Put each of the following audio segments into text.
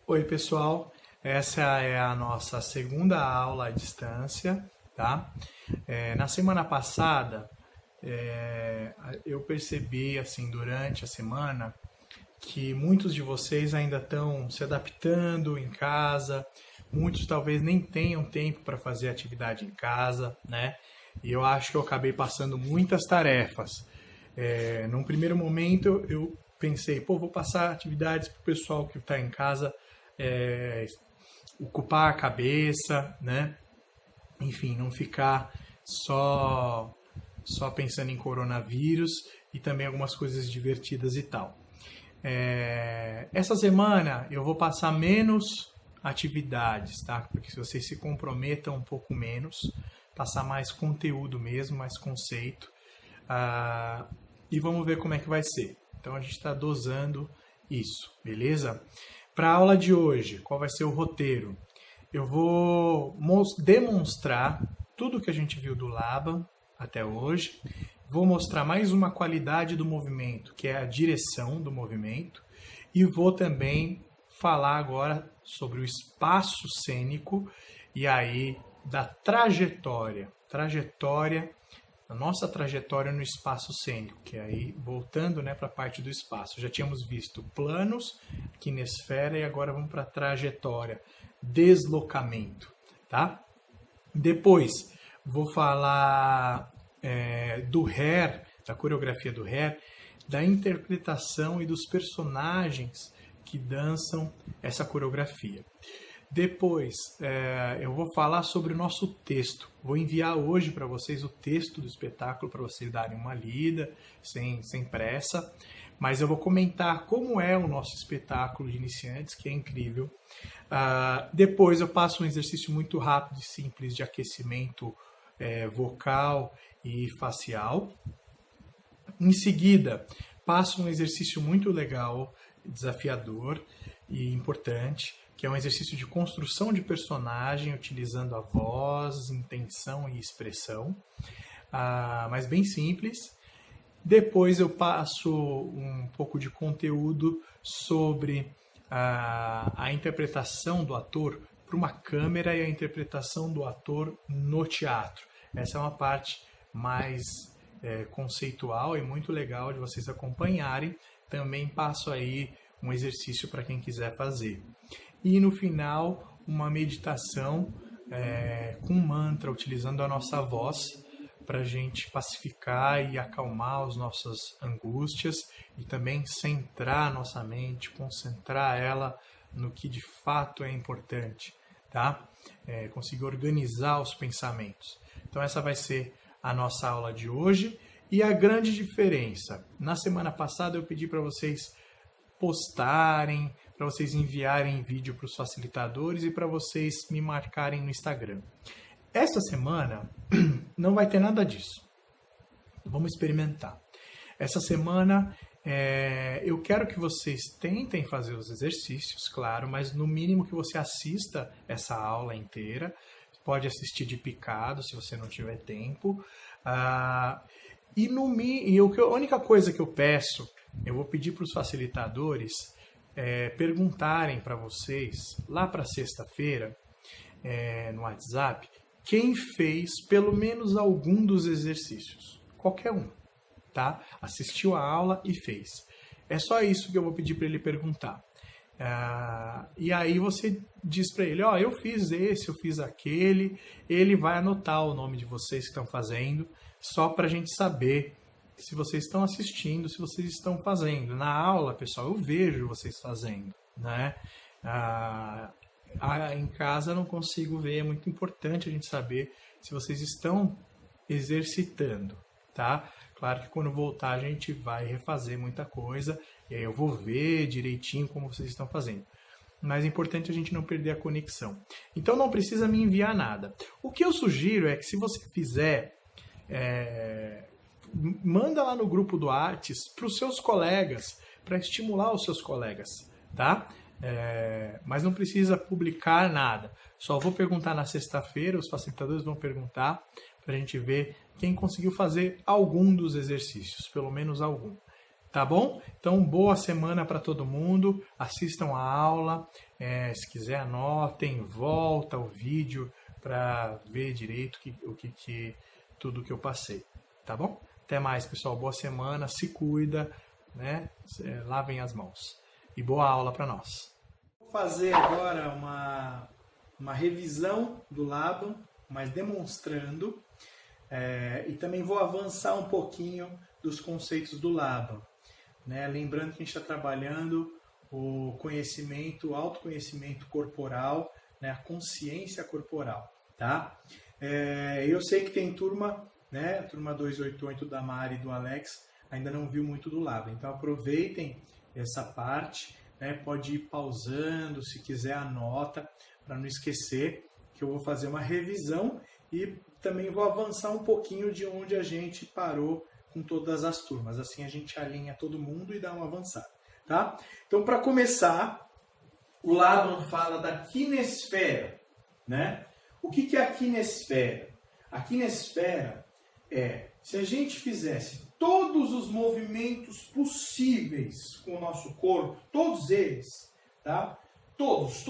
Oi, pessoal. Essa é a nossa segunda aula à distância, tá? Na semana passada, eu percebi, assim, durante a semana, que muitos de vocês ainda estão se adaptando em casa, muitos talvez nem tenham tempo para fazer atividade em casa, né? E eu acho que eu acabei passando muitas tarefas. Num primeiro momento, eu pensei, vou passar atividades para o pessoal que está em casa é, ocupar a cabeça, né? Enfim, não ficar só pensando em coronavírus e também algumas coisas divertidas e tal. Essa semana eu vou passar menos atividades, tá? Porque se vocês se comprometam um pouco menos, passar mais conteúdo mesmo, mais conceito, e vamos ver como é que vai ser. Então a gente está dosando isso, beleza? Para a aula de hoje, qual vai ser o roteiro? Eu vou demonstrar tudo que a gente viu do Laban até hoje. Vou mostrar mais uma qualidade do movimento, que é a direção do movimento. E vou também falar agora sobre o espaço cênico e aí da trajetória. A nossa trajetória no espaço cênico, que é aí voltando, né, para a parte do espaço. Já tínhamos visto planos, quinesfera e agora vamos para a trajetória, deslocamento, tá? Depois vou falar do hair, da coreografia do hair, da interpretação e dos personagens que dançam essa coreografia. Depois, eu vou falar sobre o nosso texto. Vou enviar hoje para vocês o texto do espetáculo para vocês darem uma lida, sem pressa. Mas eu vou comentar como é o nosso espetáculo de iniciantes, que é incrível. Depois eu passo um exercício muito rápido e simples de aquecimento vocal e facial. Em seguida, passo um exercício muito legal, desafiador e importante, que é um exercício de construção de personagem utilizando a voz, intenção e expressão, mas bem simples. Depois eu passo um pouco de conteúdo sobre a interpretação do ator para uma câmera e a interpretação do ator no teatro. Essa é uma parte mais conceitual e muito legal de vocês acompanharem. Também passo aí um exercício para quem quiser fazer. E no final, uma meditação com mantra, utilizando a nossa voz para a gente pacificar e acalmar as nossas angústias e também centrar a nossa mente, concentrar ela no que de fato é importante, tá? Conseguir organizar os pensamentos. Então essa vai ser a nossa aula de hoje. E a grande diferença, na semana passada eu pedi para vocês postarem, para vocês enviarem vídeo para os facilitadores e para vocês me marcarem no Instagram. Esta semana não vai ter nada disso. Vamos experimentar. Essa semana eu quero que vocês tentem fazer os exercícios, claro, mas no mínimo que você assista essa aula inteira. Pode assistir de picado se você não tiver tempo. E a única coisa que eu peço, eu vou pedir para os facilitadores perguntarem para vocês, lá para sexta-feira, no WhatsApp, quem fez pelo menos algum dos exercícios. Qualquer um, tá? Assistiu a aula e fez. É só isso que eu vou pedir para ele perguntar. E aí você diz para ele, eu fiz esse, eu fiz aquele. Ele vai anotar o nome de vocês que estão fazendo, só para a gente saber se vocês estão assistindo, se vocês estão fazendo. Na aula, pessoal, eu vejo vocês fazendo, né? Em casa eu não consigo ver, é muito importante a gente saber se vocês estão exercitando, tá? Claro que quando voltar a gente vai refazer muita coisa, e aí eu vou ver direitinho como vocês estão fazendo. Mas é importante a gente não perder a conexão. Então não precisa me enviar nada. O que eu sugiro é que se você fizer, manda lá no grupo do Artes para os seus colegas, para estimular os seus colegas, tá? Mas não precisa publicar nada. Só vou perguntar na sexta-feira, os facilitadores vão perguntar para a gente ver quem conseguiu fazer algum dos exercícios, pelo menos algum. Tá bom? Então, boa semana para todo mundo. Assistam a aula. Se quiser, anotem, volta o vídeo para ver direito tudo que eu passei. Tá bom? Até mais, pessoal. Boa semana. Se cuida, né? Lavem as mãos. E boa aula para nós. Vou fazer agora uma revisão do Laban, mas demonstrando. E também vou avançar um pouquinho dos conceitos do Laban. Né? Lembrando que a gente está trabalhando o conhecimento, o autoconhecimento corporal, né? A consciência corporal. Tá? Eu sei que tem turma, né? A turma 288 da Mari e do Alex ainda não viu muito do Laban. Então aproveitem essa parte, né? Pode ir pausando, se quiser anota, para não esquecer que eu vou fazer uma revisão e também vou avançar um pouquinho de onde a gente parou com todas as turmas. Assim a gente alinha todo mundo e dá uma avançada. Tá? Então, para começar, o Laban fala da quinesfera. Né? O que é a quinesfera? A quinesfera se a gente fizesse todos os movimentos possíveis com o nosso corpo, todos eles, tá? Todos.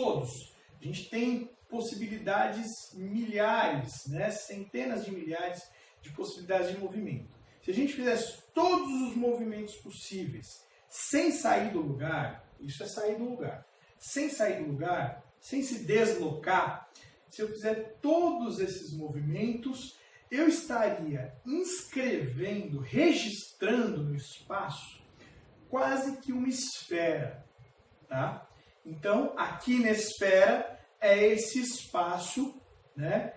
A gente tem possibilidades milhares, né? Centenas de milhares de possibilidades de movimento. Se a gente fizesse todos os movimentos possíveis sem sair do lugar, isso é sair do lugar, sem sair do lugar, sem se deslocar, se eu fizer todos esses movimentos, eu estaria inscrevendo, registrando no espaço quase que uma esfera. Tá? Então, a quinesfera é esse espaço, né,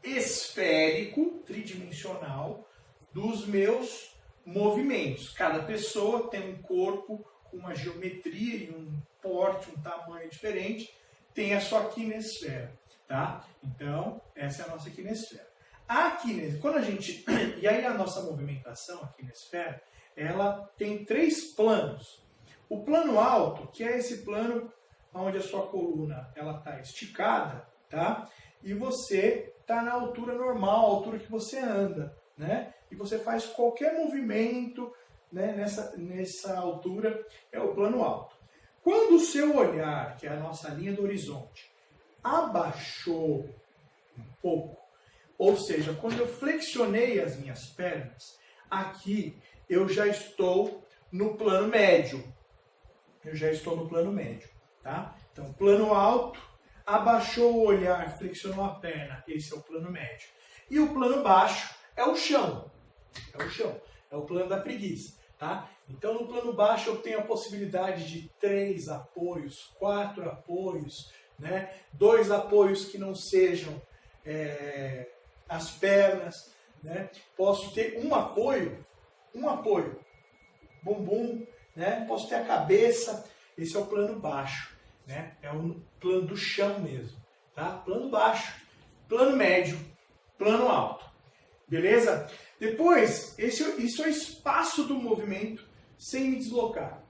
esférico, tridimensional, dos meus movimentos. Cada pessoa tem um corpo com uma geometria e um porte, um tamanho diferente, tem a sua quinesfera. Tá? Então, essa é a nossa quinesfera. A quinesfera, quando a gente... E aí a nossa movimentação, a quinesfera, ela tem 3 planos. O plano alto, que é esse plano onde a sua coluna está esticada, tá? E você está na altura normal, a altura que você anda, né? E você faz qualquer movimento, né, nessa altura, é o plano alto. Quando o seu olhar, que é a nossa linha do horizonte, abaixou um pouco, ou seja, quando eu flexionei as minhas pernas, aqui eu já estou no plano médio. Tá? Então, plano alto, abaixou o olhar, flexionou a perna, esse é o plano médio. E o plano baixo é o chão. É o plano da preguiça. Tá? Então, no plano baixo eu tenho a possibilidade de 3 apoios, 4 apoios, né? 2 apoios que não sejam as pernas, né? Posso ter um apoio, bumbum, né? Posso ter a cabeça, esse é o plano baixo, né? É o plano do chão mesmo, tá? Plano baixo, plano médio, plano alto, beleza? Depois, isso é o espaço do movimento sem me deslocar.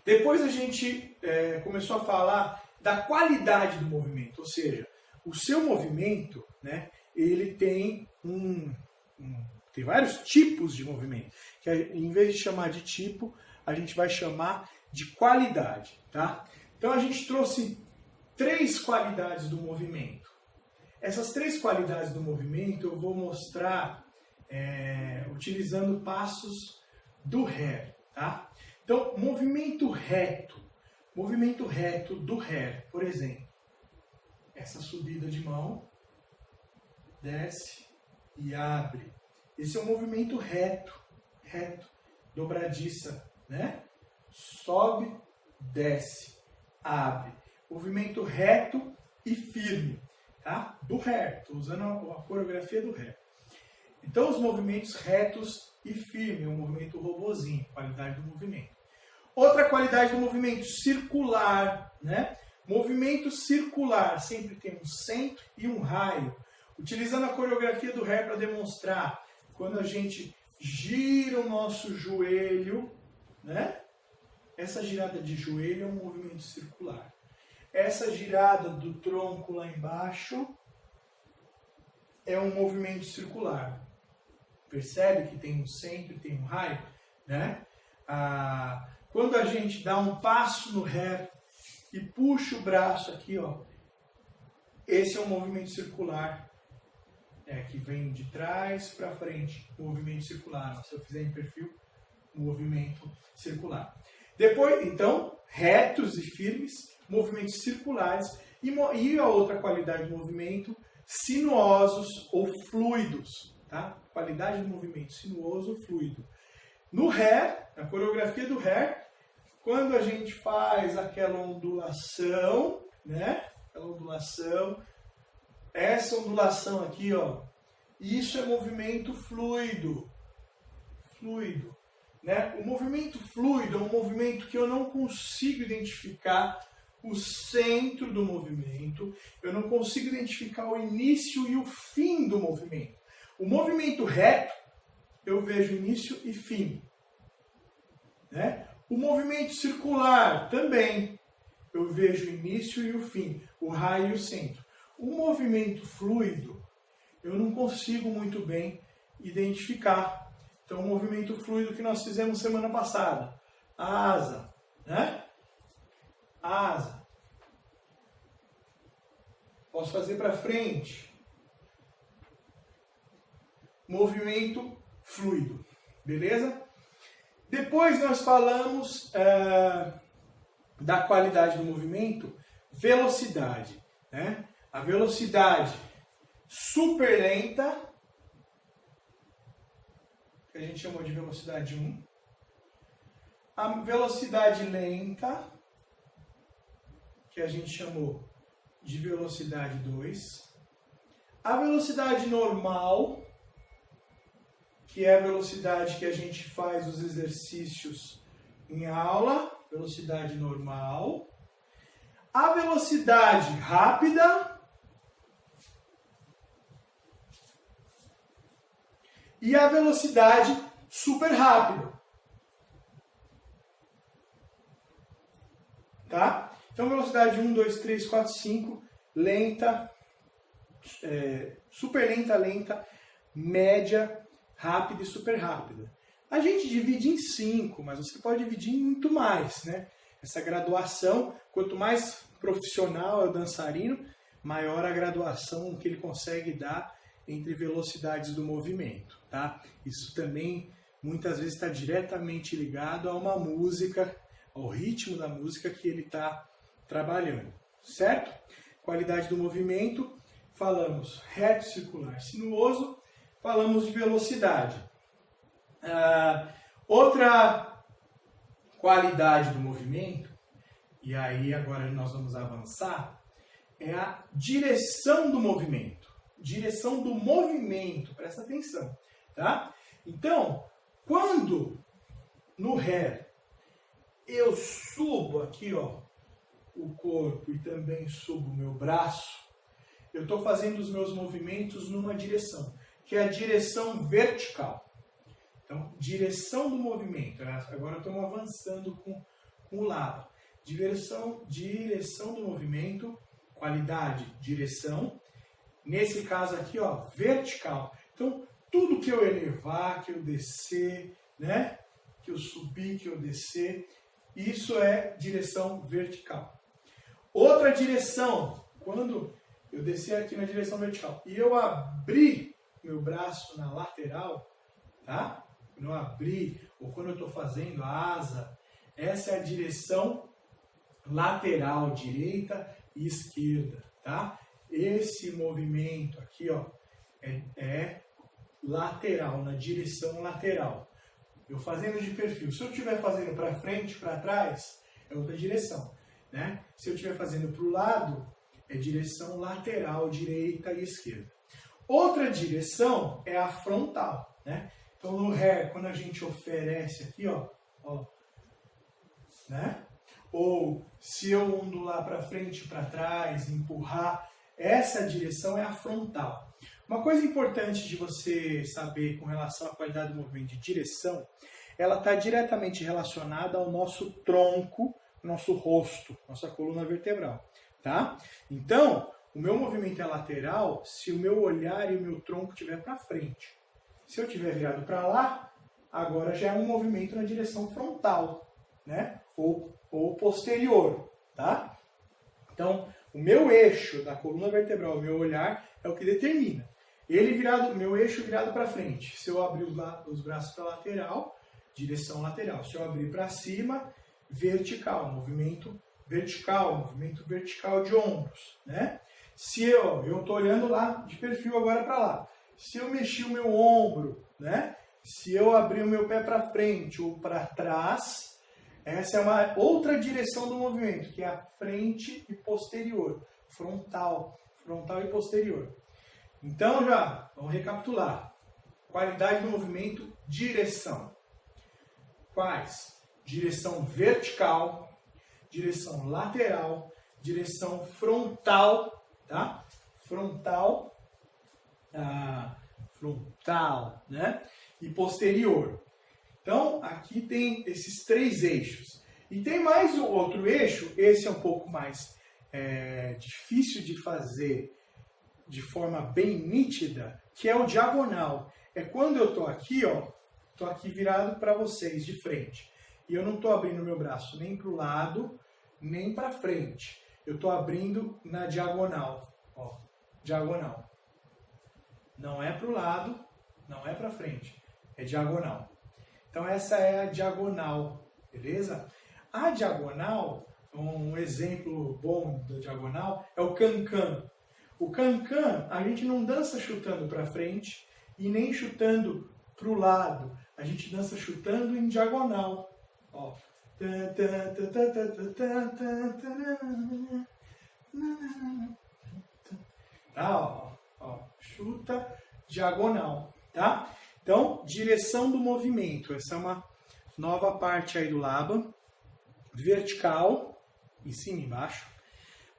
Depois a gente começou a falar da qualidade do movimento, ou seja, o seu movimento, né, ele tem tem vários tipos de movimento, que em vez de chamar de tipo, a gente vai chamar de qualidade, tá? Então a gente trouxe 3 qualidades do movimento. Essas 3 qualidades do movimento eu vou mostrar utilizando passos do Hare, tá? Então, movimento reto do Hare, por exemplo, essa subida de mão, desce e abre. Esse é um movimento reto, dobradiça, né? Sobe, desce, abre. Movimento reto e firme, tá? Do Hare, estou usando a coreografia do Hare. Então, os movimentos retos e firmes, um movimento robozinho, qualidade do movimento. Outra qualidade do movimento, circular, né? Movimento circular, sempre tem um centro e um raio. Utilizando a coreografia do Hare para demonstrar, quando a gente gira o nosso joelho, né? Essa girada de joelho é um movimento circular. Essa girada do tronco lá embaixo é um movimento circular. Percebe que tem um centro e tem um raio? né? Quando a gente dá um passo no ré e puxa o braço aqui, ó, esse é um movimento circular, que vem de trás para frente, movimento circular. Ó, se eu fizer em perfil, movimento circular. Depois, então, retos e firmes, movimentos circulares, e a outra qualidade de movimento, sinuosos ou fluidos, tá? Qualidade de movimento sinuoso ou fluido. No ré, na coreografia do ré, quando a gente faz aquela ondulação, né? Aquela ondulação, essa ondulação aqui, ó, isso é movimento fluido. Fluido, né? O movimento fluido é um movimento que eu não consigo identificar o centro do movimento, eu não consigo identificar o início e o fim do movimento. O movimento reto, eu vejo início e fim, né? O movimento circular, também, eu vejo o início e o fim, o raio e o centro. O movimento fluido, eu não consigo muito bem identificar. Então, o movimento fluido que nós fizemos semana passada, a asa, né? Asa. Posso fazer para frente. Movimento fluido. Beleza? Depois nós falamos da qualidade do movimento, velocidade, né? A velocidade super lenta, que a gente chamou de velocidade 1. A velocidade lenta, que a gente chamou de velocidade 2. A velocidade normal, que é a velocidade que a gente faz os exercícios em aula, velocidade normal. A velocidade rápida e a velocidade super rápida. Tá? Então, velocidade 1, 2, 3, 4, 5, lenta, super lenta, lenta, média, rápida e super rápida. A gente divide em 5, mas você pode dividir em muito mais, né? Essa graduação, quanto mais profissional é o dançarino, maior a graduação que ele consegue dar entre velocidades do movimento, tá? Isso também muitas vezes está diretamente ligado a uma música, ao ritmo da música que ele está trabalhando, certo? Qualidade do movimento, falamos reto, circular, sinuoso, falamos de velocidade. Outra qualidade do movimento, e aí agora nós vamos avançar, é a direção do movimento. Direção do movimento, presta atenção, tá? Então, quando no ré eu subo aqui, ó, o corpo e também subo o meu braço, eu estou fazendo os meus movimentos numa direção, que é a direção vertical. Então, direção do movimento. Agora estamos avançando com o lado. Direção do movimento, qualidade, direção. Nesse caso aqui, ó, vertical. Então, tudo que eu elevar, que eu descer, né? Que eu subir, que eu descer, isso é direção vertical. Outra direção, quando eu descer aqui na direção vertical e eu abrir meu braço na lateral, tá? Quando eu abrir, ou quando eu estou fazendo a asa, essa é a direção lateral, direita e esquerda, tá? Esse movimento aqui, ó, é lateral, na direção lateral. Eu fazendo de perfil. Se eu estiver fazendo para frente, para trás, é outra direção, né? Se eu estiver fazendo para o lado, é direção lateral, direita e esquerda. Outra direção é a frontal, né? Então, no ré, quando a gente oferece aqui, ó, né? Ou se eu ondular para frente, para trás, empurrar, essa direção é a frontal. Uma coisa importante de você saber com relação à qualidade do movimento de direção, ela está diretamente relacionada ao nosso tronco, nosso rosto, nossa coluna vertebral, tá? Então, o meu movimento é lateral se o meu olhar e o meu tronco estiver para frente. Se eu estiver virado para lá, agora já é um movimento na direção frontal, né? Ou posterior, tá? Então, o meu eixo da coluna vertebral, o meu olhar, é o que determina. Meu eixo virado para frente. Se eu abrir os braços para lateral, direção lateral. Se eu abrir para cima, vertical, movimento vertical de ombros, né? Se eu estou olhando lá de perfil agora para lá. Se eu mexer o meu ombro, né? Se eu abrir o meu pé para frente ou para trás, essa é uma outra direção do movimento, que é a frente e posterior, frontal e posterior. Então já, vamos recapitular. Qualidade do movimento, direção. Quais? Direção vertical, direção lateral, direção frontal, tá? Frontal, né? E posterior. Então, aqui tem esses 3 eixos. E tem mais o outro eixo, esse é um pouco mais difícil de fazer de forma bem nítida, que é o diagonal. É quando eu estou aqui, ó, estou aqui virado para vocês, de frente. E eu não estou abrindo meu braço nem para o lado, nem para frente. Eu estou abrindo na diagonal. Ó, diagonal. Não é para o lado, não é para frente. É diagonal. Então essa é a diagonal, beleza? A diagonal, um exemplo bom da diagonal, é o can-can. O can-can, a gente não dança chutando para frente e nem chutando para o lado. A gente dança chutando em diagonal. Ó. Tá, ó. Chuta, diagonal, tá? Então, direção do movimento. Essa é uma nova parte aí do Laban. Vertical, em cima e embaixo.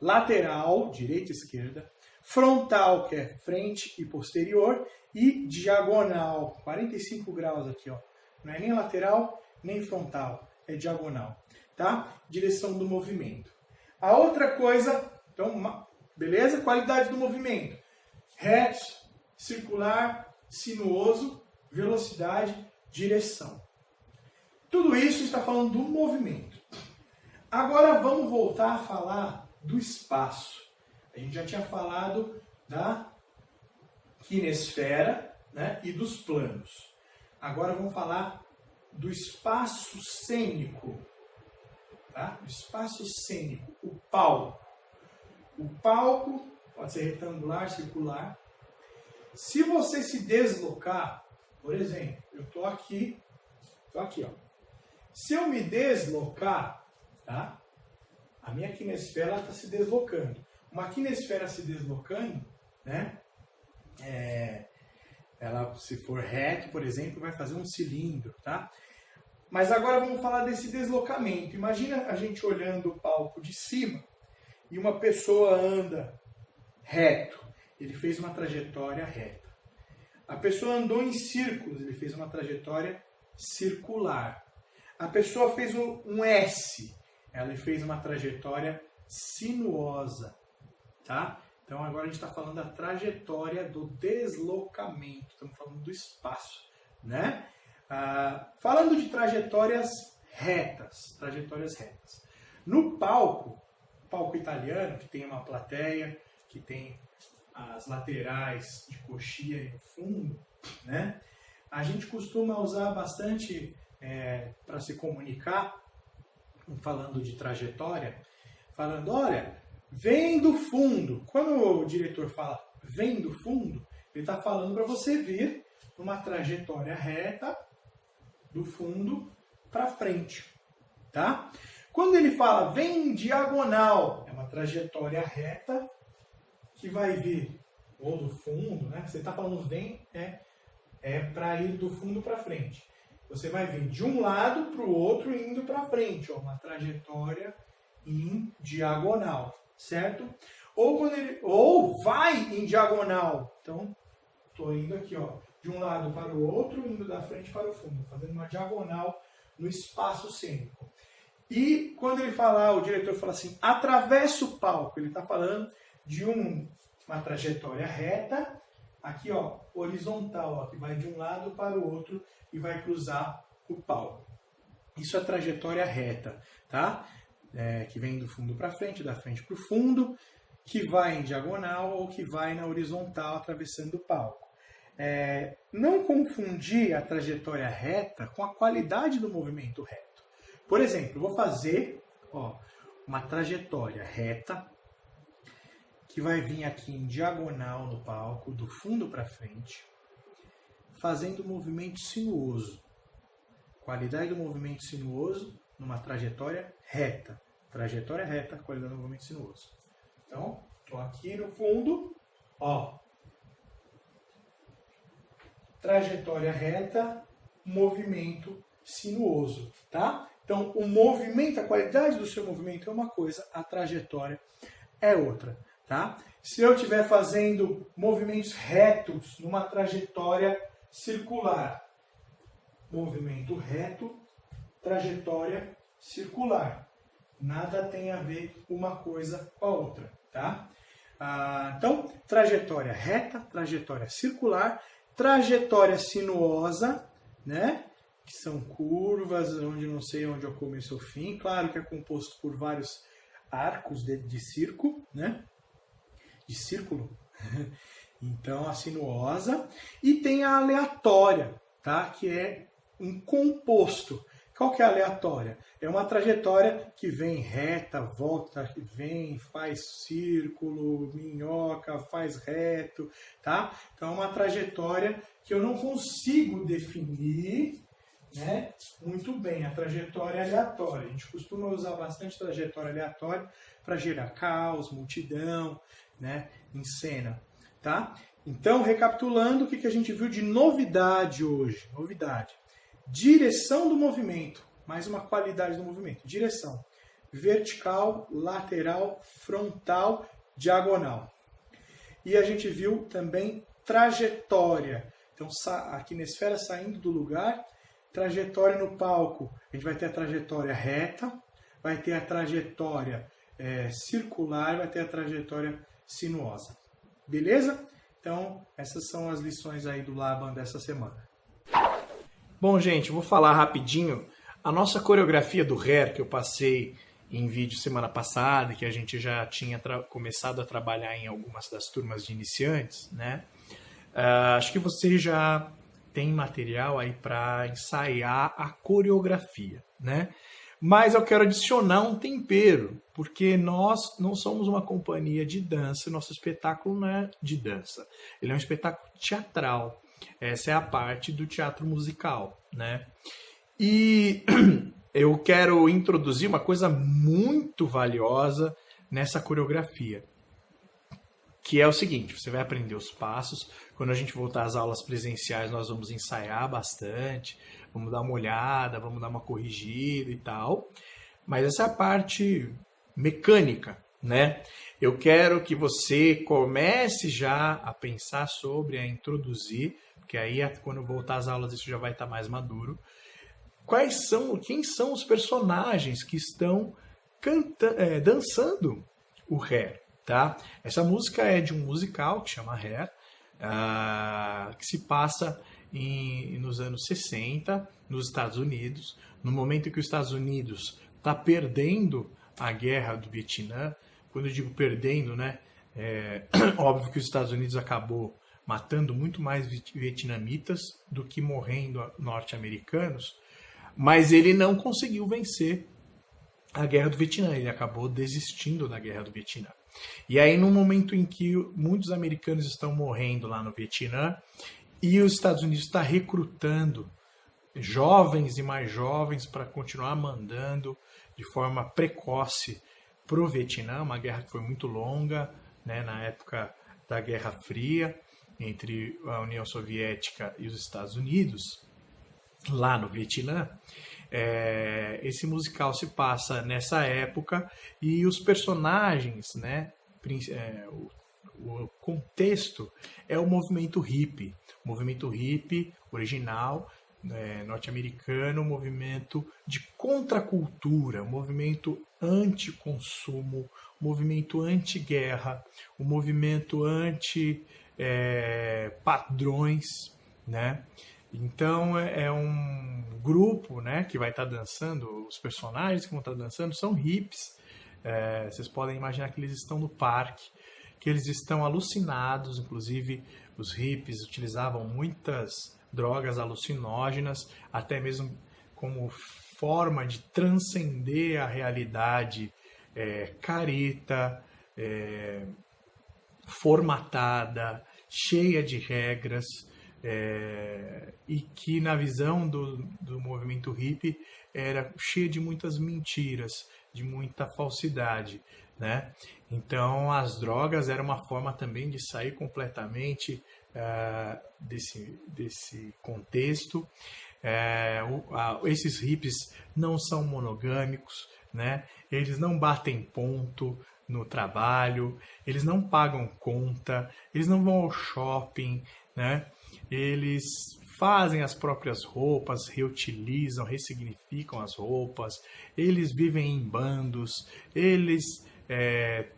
Lateral, direita e esquerda. Frontal, que é frente e posterior. E diagonal, 45 graus aqui, ó. Não é nem lateral, nem frontal. É diagonal, tá? Direção do movimento. A outra coisa, então, beleza? Qualidade do movimento. Reto, circular, sinuoso, velocidade, direção. Tudo isso está falando do movimento. Agora vamos voltar a falar do espaço. A gente já tinha falado da quinesfera, né, e dos planos. Agora vamos falar do espaço cênico. Tá? O espaço cênico, o palco. O palco pode ser retangular, circular. Se você se deslocar, por exemplo, eu estou aqui, ó. Se eu me deslocar, tá? A minha quinesfera está se deslocando. Uma quinesfera se deslocando, né? Ela, se for reto, por exemplo, vai fazer um cilindro, tá? Mas agora vamos falar desse deslocamento. Imagina a gente olhando o palco de cima e uma pessoa anda reto. Ele fez uma trajetória reta. A pessoa andou em círculos. Ele fez uma trajetória circular. A pessoa fez um S. Ela fez uma trajetória sinuosa. Tá? Então agora a gente está falando da trajetória do deslocamento. Estamos falando do espaço, né? Falando de trajetórias retas. No palco italiano, que tem uma plateia, que tem as laterais de coxia e no fundo, né? A gente costuma usar bastante para se comunicar, falando de trajetória, falando, olha, vem do fundo. Quando o diretor fala vem do fundo, ele está falando para você vir numa trajetória reta do fundo para frente, tá? Quando ele fala vem em diagonal, é uma trajetória reta que vai vir ou do fundo, né? Você está falando vem, para ir do fundo para frente. Você vai vir de um lado para o outro indo para frente, ó, uma trajetória em diagonal, certo? Ou vai em diagonal. Então, estou indo aqui, ó, de um lado para o outro, indo da frente para o fundo, fazendo uma diagonal no espaço cênico. E quando ele falar, o diretor fala assim, atravessa o palco, ele está falando de uma trajetória reta aqui, ó, horizontal, ó, que vai de um lado para o outro e vai cruzar o palco. Isso é trajetória reta, tá? Que vem do fundo para frente, da frente para o fundo, que vai em diagonal ou que vai na horizontal atravessando o palco. Não confundir a trajetória reta com a qualidade do movimento reto. Por exemplo, eu vou fazer, ó, uma trajetória reta que vai vir aqui em diagonal no palco, do fundo para frente, fazendo um movimento sinuoso. Qualidade do movimento sinuoso numa trajetória reta. Trajetória reta, qualidade do movimento sinuoso. Então, estou aqui no fundo, ó. Trajetória reta, movimento sinuoso, tá? Então, o movimento, a qualidade do seu movimento é uma coisa, a trajetória é outra, tá? Se eu estiver fazendo movimentos retos numa trajetória circular, movimento reto, trajetória circular. Nada tem a ver uma coisa com a outra, tá? Então, trajetória reta, trajetória circular, trajetória sinuosa, né? Que são curvas, onde não sei onde é o começo ou o fim. Claro que é composto por vários arcos de círculo, né? De círculo. Então, a sinuosa. E tem a aleatória, tá? Que é um composto. Qual que é a aleatória? É uma trajetória que vem reta, volta, vem, faz círculo, minhoca, faz reto, tá? Então é uma trajetória que eu não consigo definir, né, muito bem. A trajetória aleatória. A gente costuma usar bastante trajetória aleatória para gerar caos, multidão, né, em cena, tá? Então, recapitulando, o que a gente viu de novidade hoje? Novidade. Direção do movimento, mais uma qualidade do movimento. Direção, vertical, lateral, frontal, diagonal. E a gente viu também trajetória. Então, aqui na esfera, saindo do lugar, trajetória no palco. A gente vai ter a trajetória reta, vai ter a trajetória circular, vai ter a trajetória sinuosa. Beleza? Então, essas são as lições aí do Laban dessa semana. Bom, gente, vou falar rapidinho. A nossa coreografia do Hair, que eu passei em vídeo semana passada, que a gente já tinha começado a trabalhar em algumas das turmas de iniciantes, né? Acho que você já tem material aí para ensaiar a coreografia, né? Mas eu quero adicionar um tempero, porque nós não somos uma companhia de dança, nosso espetáculo não é de dança, ele é um espetáculo teatral. Essa é a parte do teatro musical, né? E eu quero introduzir uma coisa muito valiosa nessa coreografia, que é o seguinte: você vai aprender os passos. Quando a gente voltar às aulas presenciais, nós vamos ensaiar bastante, vamos dar uma olhada, vamos dar uma corrigida e tal. Mas essa é a parte mecânica, né? Eu quero que você comece já a pensar sobre, a introduzir, porque aí quando voltar às aulas isso já vai estar mais maduro. Quem são os personagens que estão dançando o Hair, tá? Essa música é de um musical que chama Hair, que se passa nos anos 60, nos Estados Unidos, no momento em que os Estados Unidos está perdendo a guerra do Vietnã. Quando eu digo perdendo, né, óbvio que os Estados Unidos acabou matando muito mais vietnamitas do que morrendo norte-americanos, mas ele não conseguiu vencer a guerra do Vietnã, ele acabou desistindo da guerra do Vietnã. E aí, no momento em que muitos americanos estão morrendo lá no Vietnã, e os Estados Unidos está recrutando jovens e mais jovens para continuar mandando de forma precoce para o Vietnã, uma guerra que foi muito longa, né, na época da Guerra Fria, entre a União Soviética e os Estados Unidos, lá no Vietnã. Esse musical se passa nessa época e os personagens, né, o contexto é o movimento hippie original, norte-americano, um movimento de contracultura, um movimento anti-consumo, um movimento anti-guerra, um movimento padrões, né? Então é um grupo, né, que vai estar dançando, os personagens que vão estar dançando são hippies. Vocês podem imaginar que eles estão no parque, que eles estão alucinados, inclusive os hippies utilizavam muitas drogas alucinógenas, até mesmo como forma de transcender a realidade careta, formatada, cheia de regras, e que na visão do movimento hippie era cheia de muitas mentiras, de muita falsidade, né? Então as drogas eram uma forma também de sair completamente desse contexto. Esses hippies não são monogâmicos, né? Eles não batem ponto no trabalho, eles não pagam conta, eles não vão ao shopping, né? Eles fazem as próprias roupas, reutilizam, ressignificam as roupas, eles vivem em bandos, eles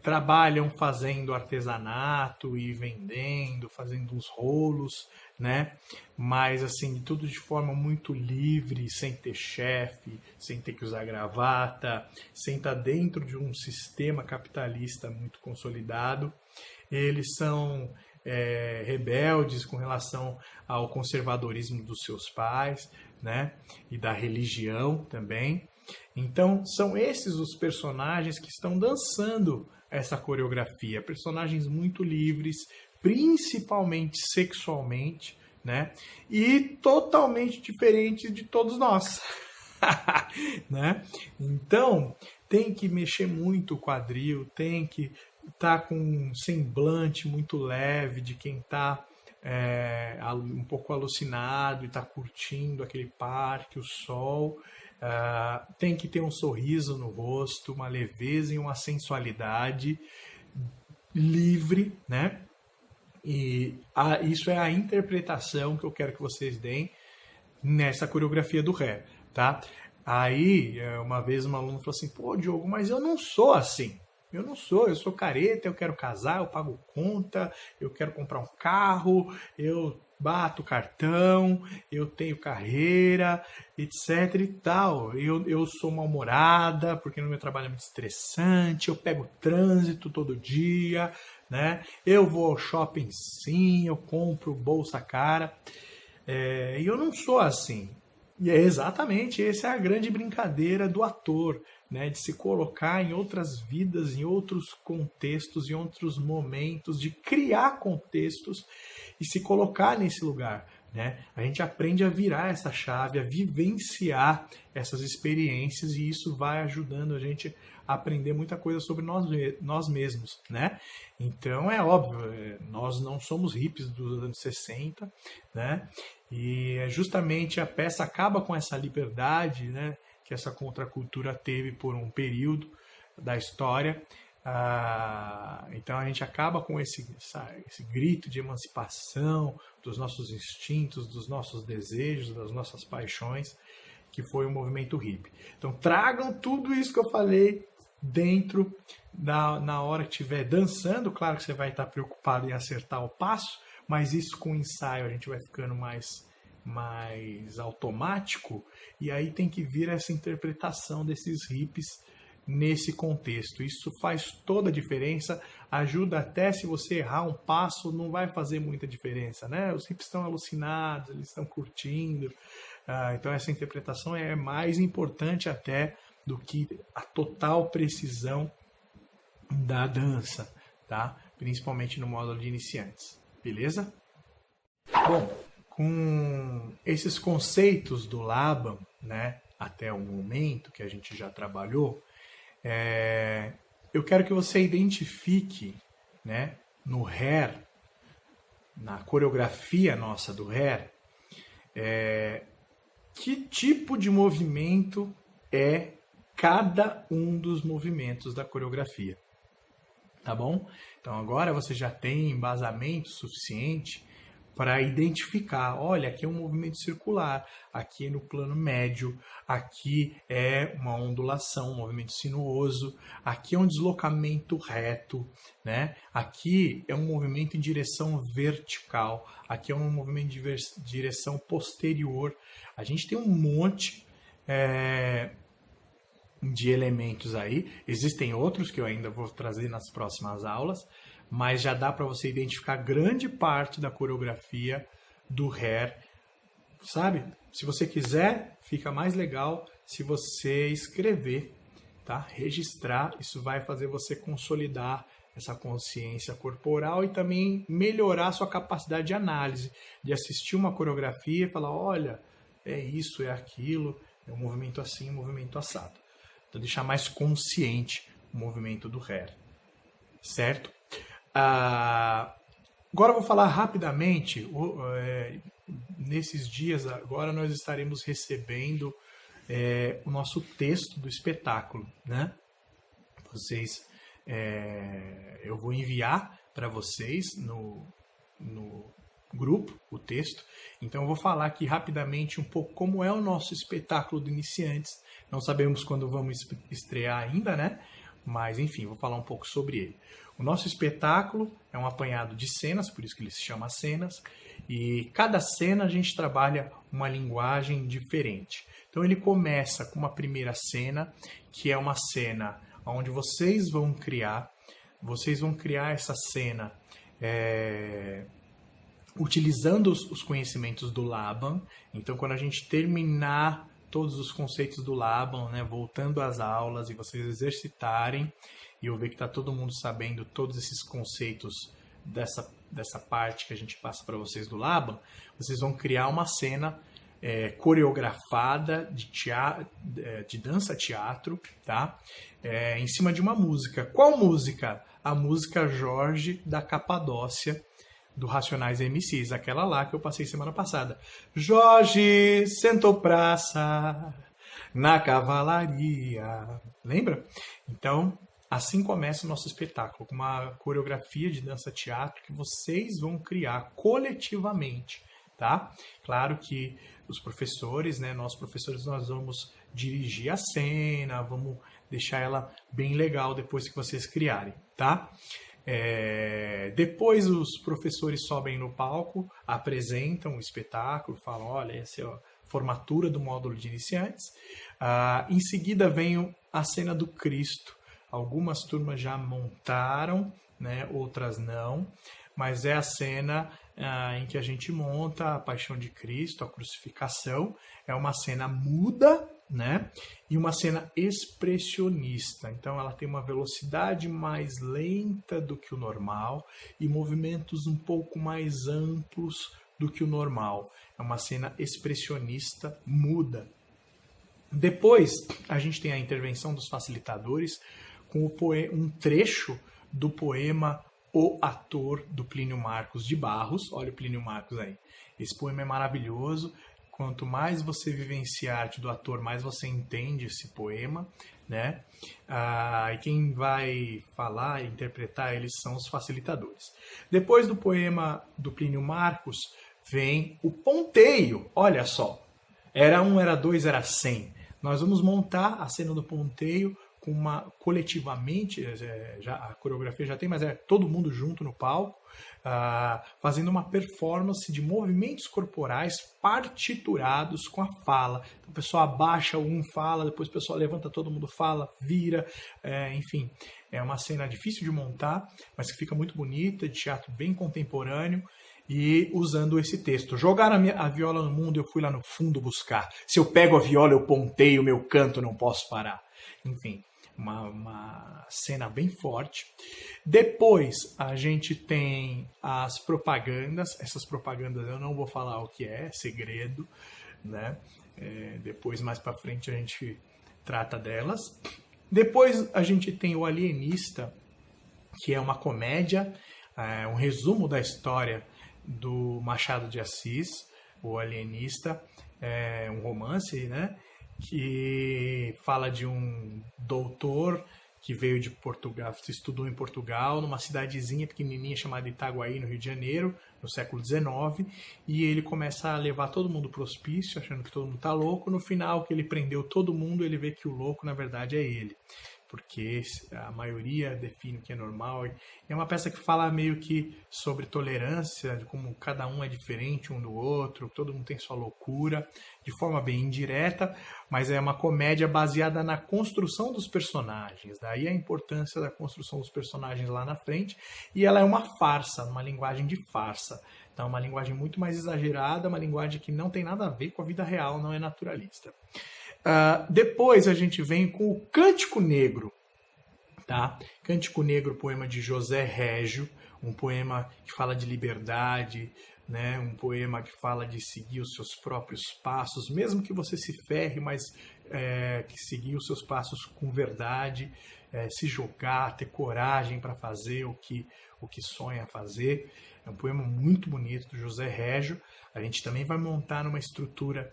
trabalham fazendo artesanato e vendendo, fazendo uns rolos, né? Mas assim, tudo de forma muito livre, sem ter chefe, sem ter que usar gravata, sem estar dentro de um sistema capitalista muito consolidado. Eles são rebeldes com relação ao conservadorismo dos seus pais, né? E da religião também. Então, são esses os personagens que estão dançando essa coreografia. Personagens muito livres, principalmente sexualmente, né? E totalmente diferentes de todos nós. Né? Então, tem que mexer muito o quadril, tem que estar com um semblante muito leve de quem está um pouco alucinado e está curtindo aquele parque, o sol. Tem que ter um sorriso no rosto, uma leveza e uma sensualidade livre, né? E isso é a interpretação que eu quero que vocês deem nessa coreografia do ré, tá? Aí, uma vez uma aluna falou assim, pô, Diogo, mas eu não sou assim. Eu sou careta, eu quero casar, eu pago conta, eu quero comprar um carro, eu bato cartão, eu tenho carreira, etc e tal. Eu sou mal-humorada, porque no meu trabalho é muito estressante, eu pego trânsito todo dia, né? Eu vou ao shopping sim, eu compro bolsa cara. E eu não sou assim. E exatamente, essa é a grande brincadeira do ator, né? De se colocar em outras vidas, em outros contextos, em outros momentos, de criar contextos e se colocar nesse lugar, né? A gente aprende a virar essa chave, a vivenciar essas experiências e isso vai ajudando a gente a aprender muita coisa sobre nós mesmos, né? Então é óbvio, nós não somos hippies dos anos 60, né? E justamente a peça acaba com essa liberdade, né, que essa contracultura teve por um período da história. Então a gente acaba com esse grito de emancipação dos nossos instintos, dos nossos desejos, das nossas paixões, que foi o movimento hippie. Então tragam tudo isso que eu falei dentro na hora que estiver dançando. Claro que você vai estar preocupado em acertar o passo, mas isso com o ensaio a gente vai ficando mais automático, e aí tem que vir essa interpretação desses hippies nesse contexto. Isso faz toda a diferença, ajuda até se você errar um passo, não vai fazer muita diferença, né? Os hippies estão alucinados, eles estão curtindo, então essa interpretação é mais importante até do que a total precisão da dança, tá? Principalmente no módulo de iniciantes, beleza? Bom, com esses conceitos do Laban, né, até o momento que a gente já trabalhou, eu quero que você identifique, né, no hair, na coreografia nossa do hair, que tipo de movimento é cada um dos movimentos da coreografia, tá bom? Então agora você já tem embasamento suficiente para identificar, olha, aqui é um movimento circular, aqui é no plano médio, aqui é uma ondulação, um movimento sinuoso, aqui é um deslocamento reto, né? Aqui é um movimento em direção vertical, aqui é um movimento de direção posterior. A gente tem um monte de elementos aí, existem outros que eu ainda vou trazer nas próximas aulas, mas já dá para você identificar grande parte da coreografia do Hair, sabe? Se você quiser, fica mais legal se você escrever, tá? Registrar, isso vai fazer você consolidar essa consciência corporal e também melhorar a sua capacidade de análise, de assistir uma coreografia e falar, olha, é isso, é aquilo, é um movimento assim, um movimento assado. Então deixar mais consciente o movimento do Hair, certo? Agora eu vou falar rapidamente, nesses dias agora nós estaremos recebendo o nosso texto do espetáculo, né? Eu vou enviar para vocês no grupo o texto, então eu vou falar aqui rapidamente um pouco como é o nosso espetáculo de iniciantes, não sabemos quando vamos estrear ainda, né? Mas enfim, vou falar um pouco sobre ele. O nosso espetáculo é um apanhado de cenas, por isso que ele se chama cenas, e cada cena a gente trabalha uma linguagem diferente. Então ele começa com uma primeira cena, que é uma cena onde vocês vão criar essa cena utilizando os conhecimentos do Laban. Então quando a gente terminar todos os conceitos do Laban, né, voltando às aulas e vocês exercitarem, e eu ver que está todo mundo sabendo todos esses conceitos dessa parte que a gente passa para vocês do Laban, vocês vão criar uma cena coreografada de dança-teatro, tá? Em cima de uma música. Qual música? A música Jorge da Capadócia, do Racionais MCs, aquela lá que eu passei semana passada. Jorge sentou praça na cavalaria. Lembra? Então, assim começa o nosso espetáculo, com uma coreografia de dança-teatro que vocês vão criar coletivamente, tá? Claro que os professores, né, nós professores, nós vamos dirigir a cena, vamos deixar ela bem legal depois que vocês criarem, tá? Depois os professores sobem no palco, apresentam o espetáculo, falam, olha, essa é a formatura do módulo de iniciantes. Em seguida vem a cena do Cristo. Algumas turmas já montaram, né, outras não, mas é a cena em que a gente monta a Paixão de Cristo, a crucificação. É uma cena muda, né? E uma cena expressionista. Então ela tem uma velocidade mais lenta do que o normal e movimentos um pouco mais amplos do que o normal. É uma cena expressionista muda. Depois a gente tem a intervenção dos facilitadores com um trecho do poema O Ator, do Plínio Marcos de Barros. Olha o Plínio Marcos aí. Esse poema é maravilhoso. Quanto mais você vivencia a arte do ator, mais você entende esse poema, né? E quem vai falar e interpretar eles são os facilitadores. Depois do poema do Plínio Marcos, vem o ponteio. Olha só. Era 1, era 2, era 100. Nós vamos montar a cena do ponteio com coletivamente, a coreografia já tem, mas é todo mundo junto no palco, fazendo uma performance de movimentos corporais partiturados com a fala. Então, o pessoal abaixa, um fala, depois o pessoal levanta, todo mundo fala, vira, enfim. É uma cena difícil de montar, mas que fica muito bonita, de teatro bem contemporâneo, e usando esse texto. Jogaram a viola no mundo, eu fui lá no fundo buscar. Se eu pego a viola, eu ponteio, meu canto, não posso parar. Enfim, uma cena bem forte. Depois a gente tem as propagandas. Essas propagandas eu não vou falar o que é segredo, né? Depois, mais para frente, a gente trata delas. Depois a gente tem o Alienista, que é uma comédia, um resumo da história do Machado de Assis, o Alienista, um romance, né? Que fala de um doutor que veio de Portugal, se estudou em Portugal, numa cidadezinha pequenininha chamada Itaguaí, no Rio de Janeiro, no século XIX, e ele começa a levar todo mundo para o hospício, achando que todo mundo está louco. No final, que ele prendeu todo mundo, ele vê que o louco, na verdade, é ele, porque a maioria define o que é normal. É uma peça que fala meio que sobre tolerância, de como cada um é diferente um do outro, todo mundo tem sua loucura, de forma bem indireta, mas é uma comédia baseada na construção dos personagens. Daí a importância da construção dos personagens lá na frente, e ela é uma farsa, uma linguagem de farsa. Então é uma linguagem muito mais exagerada, uma linguagem que não tem nada a ver com a vida real, não é naturalista. Depois a gente vem com o Cântico Negro, tá? Cântico Negro, poema de José Régio, um poema que fala de liberdade, né? Um poema que fala de seguir os seus próprios passos, mesmo que você se ferre, mas que seguir os seus passos com verdade, se jogar, ter coragem para fazer o que sonha fazer. É um poema muito bonito do José Régio. A gente também vai montar numa estrutura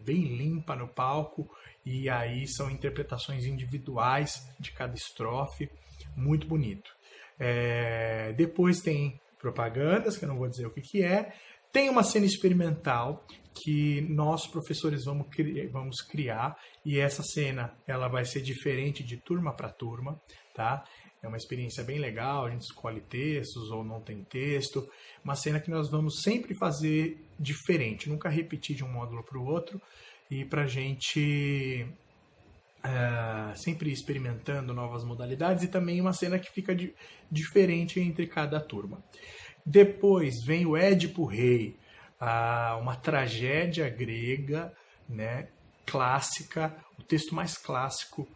bem limpa no palco, e aí são interpretações individuais de cada estrofe, muito bonito. Depois tem propagandas, que eu não vou dizer o que é. Tem uma cena experimental que nós, professores, vamos criar, e essa cena ela vai ser diferente de turma para turma, tá? É uma experiência bem legal, a gente escolhe textos ou não tem texto. Uma cena que nós vamos sempre fazer diferente, nunca repetir de um módulo para o outro, e para a gente sempre experimentando novas modalidades, e também uma cena que fica diferente entre cada turma. Depois vem o Édipo Rei, uma tragédia grega, né, clássica, o texto mais clássico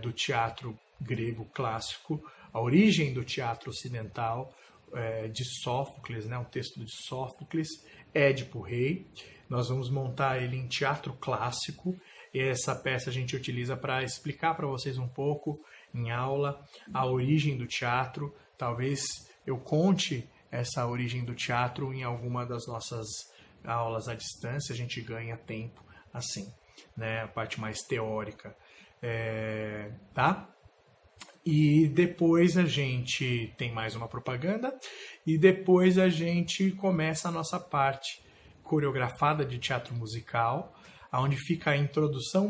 do teatro grego clássico, a origem do teatro ocidental, de Sófocles, né, um texto de Sófocles, Édipo Rei. Nós vamos montar ele em teatro clássico, e essa peça a gente utiliza para explicar para vocês um pouco, em aula, a origem do teatro. Talvez eu conte essa origem do teatro em alguma das nossas aulas à distância, a gente ganha tempo assim, né, a parte mais teórica, tá? E depois a gente tem mais uma propaganda, e depois a gente começa a nossa parte coreografada de teatro musical, onde fica a introdução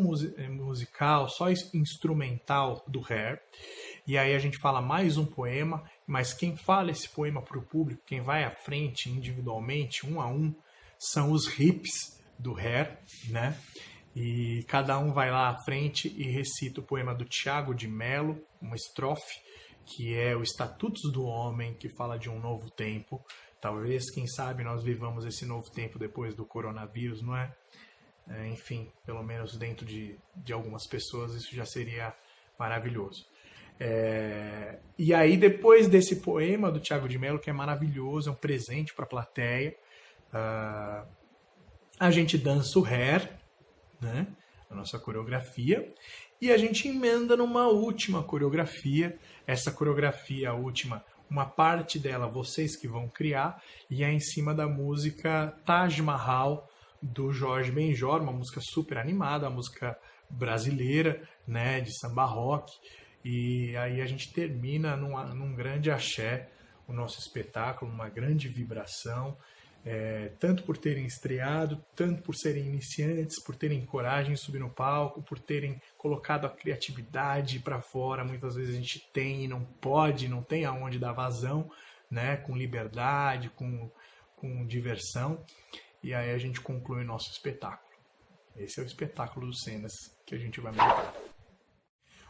musical, só instrumental do Hair. E aí a gente fala mais um poema, mas quem fala esse poema para o público, quem vai à frente individualmente, um a um, são os hips do Hair, né? E cada um vai lá à frente e recita o poema do Tiago de Mello, uma estrofe, que é o Estatutos do Homem, que fala de um novo tempo. Talvez, quem sabe, nós vivamos esse novo tempo depois do coronavírus, não é? Enfim, pelo menos dentro de algumas pessoas, isso já seria maravilhoso. E aí, depois desse poema do Tiago de Mello, que é maravilhoso, é um presente para a plateia, a gente dança o Hair, né? A nossa coreografia, e a gente emenda numa última coreografia. Essa coreografia, a última, uma parte dela vocês que vão criar, e é em cima da música Taj Mahal, do Jorge Benjor, uma música super animada, uma música brasileira, né, de samba rock. E aí a gente termina num grande axé o nosso espetáculo, uma grande vibração, tanto por terem estreado, tanto por serem iniciantes, por terem coragem de subir no palco, por terem colocado a criatividade para fora. Muitas vezes a gente tem e não pode, não tem aonde dar vazão, né, com liberdade, com diversão. E aí a gente conclui o nosso espetáculo. Esse é o espetáculo dos Cenas que a gente vai montar.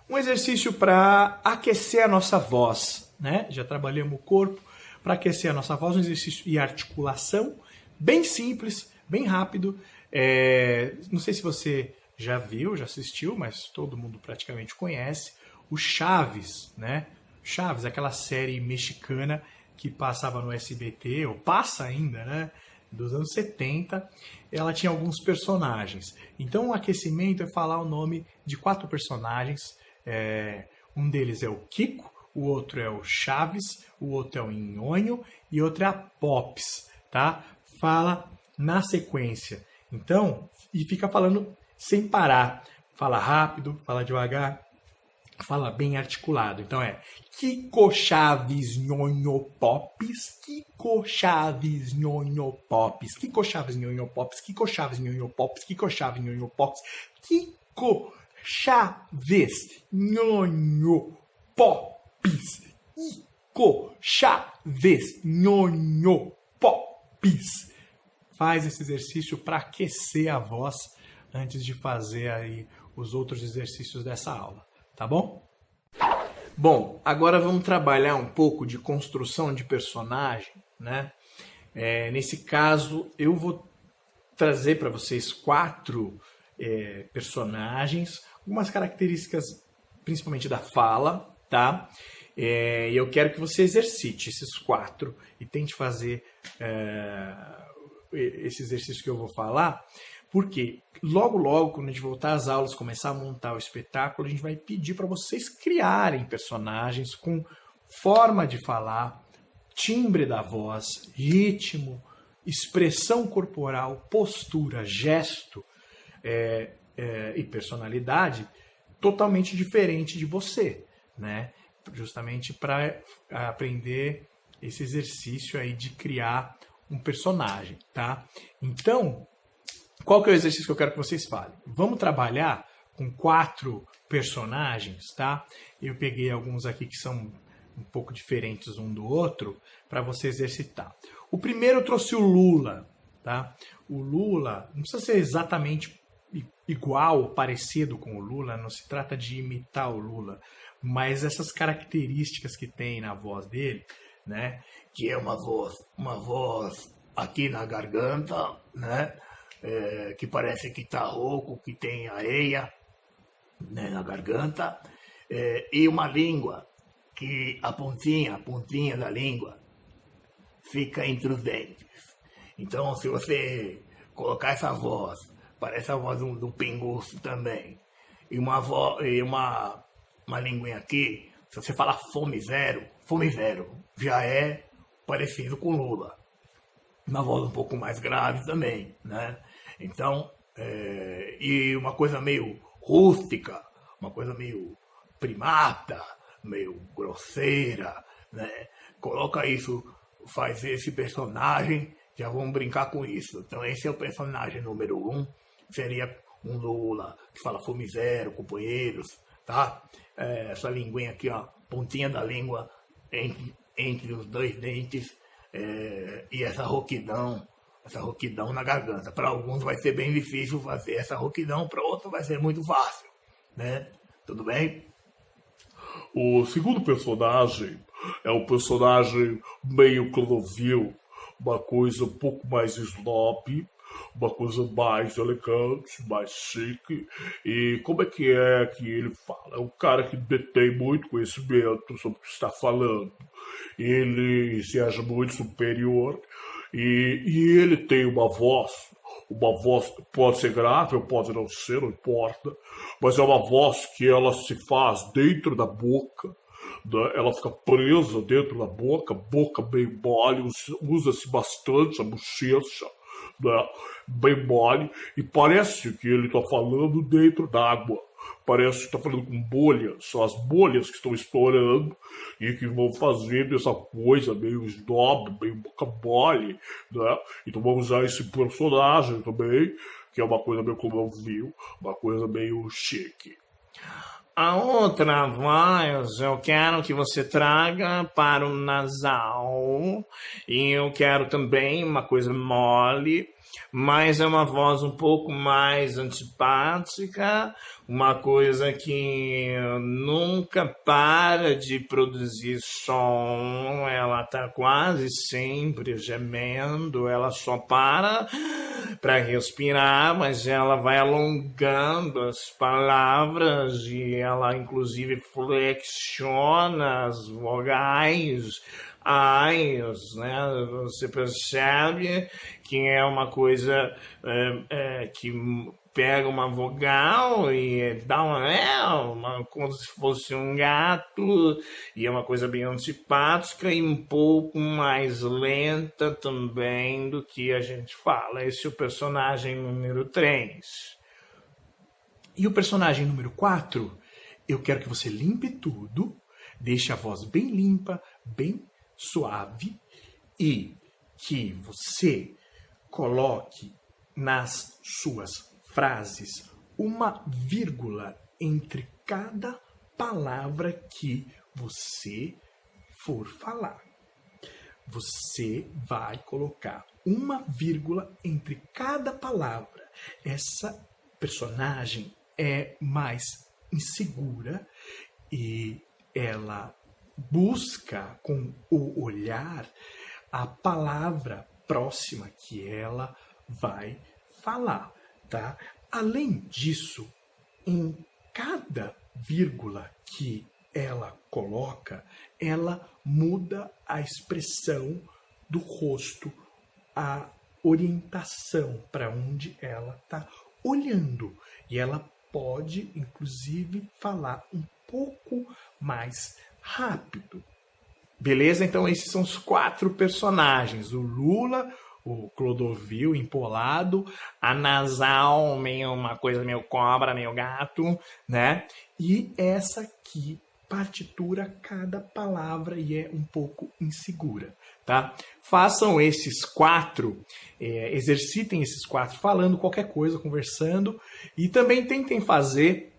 Um exercício para aquecer a nossa voz, né? Já trabalhamos o corpo, para aquecer a nossa voz, um exercício de articulação, bem simples, bem rápido. Não sei se você já viu, já assistiu, mas todo mundo praticamente conhece, o Chaves, né? Chaves, aquela série mexicana que passava no SBT, ou passa ainda, né? Dos anos 70, ela tinha alguns personagens. Então o aquecimento é falar o nome de 4 personagens. Um deles é o Kiko, o outro é o Chaves, o outro é o Nhonho e outro é a Pops, tá? Fala na sequência. Então, e fica falando sem parar. Fala rápido, fala devagar. fala bem articulado. Então é Kiko Chaves Nhonho Pops, Kiko Chaves Nhonho Pops, Kiko Chaves Nhonho Pops, Kiko Chaves Nhonho Pops, Kiko Chaves Nhonho Pops, Kiko Chaves Nhonho Pops, Kiko Chaves Nhonho Pops. Faz esse exercício para aquecer a voz antes de fazer aí os outros exercícios dessa aula, tá bom? Bom, agora vamos trabalhar um pouco de construção de personagem, né? Nesse caso, eu vou trazer para vocês 4 personagens, algumas características principalmente da fala, tá? E eu quero que você exercite esses 4 e tente fazer esse exercício que eu vou falar, porque logo, quando a gente voltar às aulas, começar a montar o espetáculo, a gente vai pedir para vocês criarem personagens com forma de falar, timbre da voz, ritmo, expressão corporal, postura, gesto e personalidade totalmente diferente de você, né? Justamente para aprender esse exercício aí de criar um personagem, tá? Então, qual que é o exercício que eu quero que vocês falem? Vamos trabalhar com 4 personagens, tá? Eu peguei alguns aqui que são um pouco diferentes um do outro para você exercitar. O primeiro eu trouxe o Lula, tá? O Lula não precisa ser exatamente igual ou parecido com o Lula, não se trata de imitar o Lula, mas essas características que tem na voz dele, né? Que é uma voz aqui na garganta, né? Que parece que tá rouco, que tem areia, né, na garganta, e uma língua que a pontinha da língua fica entre os dentes. Então, se você colocar essa voz, parece a voz do pinguço também, e uma linguinha aqui, se você falar fome zero, já é parecido com Lula. Uma voz um pouco mais grave também, né? Então, e uma coisa meio rústica, uma coisa meio primata, meio grosseira, né? Coloca isso, faz esse personagem, já vamos brincar com isso. Então esse é o personagem número 1, seria um Lula, que fala fome zero, companheiros, tá? Essa linguinha aqui, ó, pontinha da língua entre os 2 dentes, e essa rouquidão na garganta. Para alguns vai ser bem difícil fazer essa rouquidão, para outros vai ser muito fácil, né? Tudo bem? O segundo personagem é um personagem meio Clodovil, uma coisa um pouco mais snob, uma coisa mais elegante, mais chique. E como é que ele fala? É um cara que detém muito conhecimento sobre o que está falando. Ele se acha muito superior e ele tem uma voz pode ser grave ou pode não ser, não importa, mas é uma voz que ela se faz dentro da boca, né? Ela fica presa dentro da boca bem mole, usa-se bastante a bochecha, né? Bem mole, e parece que ele está falando dentro d'água. Parece que está falando com bolhas, são as bolhas que estão estourando e que vão fazendo essa coisa meio snob, meio boca mole, né? Então vamos usar esse personagem também, que é uma coisa meio como eu vi, uma coisa meio chique. A outra voz eu quero que você traga para o nasal, e eu quero também uma coisa mole, mas é uma voz um pouco mais antipática, uma coisa que nunca para de produzir som, ela tá quase sempre gemendo, ela só para respirar, mas ela vai alongando as palavras e ela inclusive flexiona as vogais, ais, né? Você percebe que é uma coisa que pega uma vogal e dá como se fosse um gato, e é uma coisa bem antipática e um pouco mais lenta também do que a gente fala. Esse é o personagem número 3. E o personagem número 4 eu quero que você limpe tudo, deixe a voz bem limpa, bem suave e que você coloque nas suas frases uma vírgula entre cada palavra que você for falar. Você vai colocar uma vírgula entre cada palavra. Essa personagem é mais insegura e ela busca com o olhar a palavra próxima que ela vai falar, tá? Além disso, em cada vírgula que ela coloca, ela muda a expressão do rosto, a orientação para onde ela está olhando. E ela pode, inclusive, falar um pouco mais rápido. Beleza? Então esses são os 4 personagens. O Lula, o Clodovil empolado, a Nasal, uma coisa meio cobra, meio gato, né? E essa aqui, partitura cada palavra e é um pouco insegura, tá? Façam esses 4, exercitem esses 4 falando qualquer coisa, conversando, e também tentem fazer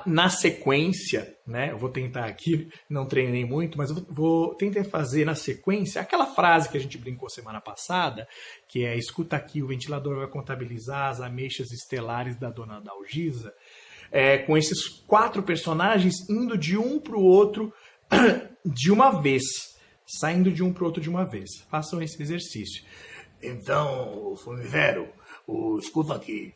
na sequência, né? Eu vou tentar aqui, não treinei muito, mas eu vou tentar fazer na sequência aquela frase que a gente brincou semana passada, que é: escuta aqui, o ventilador vai contabilizar as ameixas estelares da dona Adalgisa, com esses 4 personagens indo de um para o outro de uma vez, saindo de um para o outro de uma vez. Façam esse exercício. Então, Funivero, escuta aqui.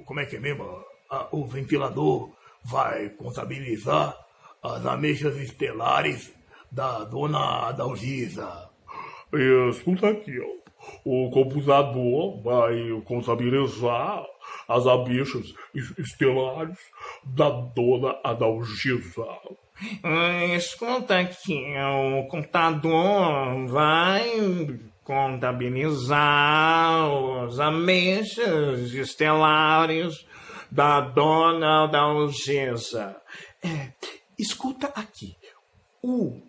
Como é que é mesmo? O ventilador vai contabilizar as ameixas estelares da dona Adalgisa. Escuta aqui, ó. O computador vai contabilizar as ameixas estelares da dona Adalgisa. Escuta aqui, o computador vai contabilizar as ameixas estelares da dona Adalgisa. Escuta aqui. O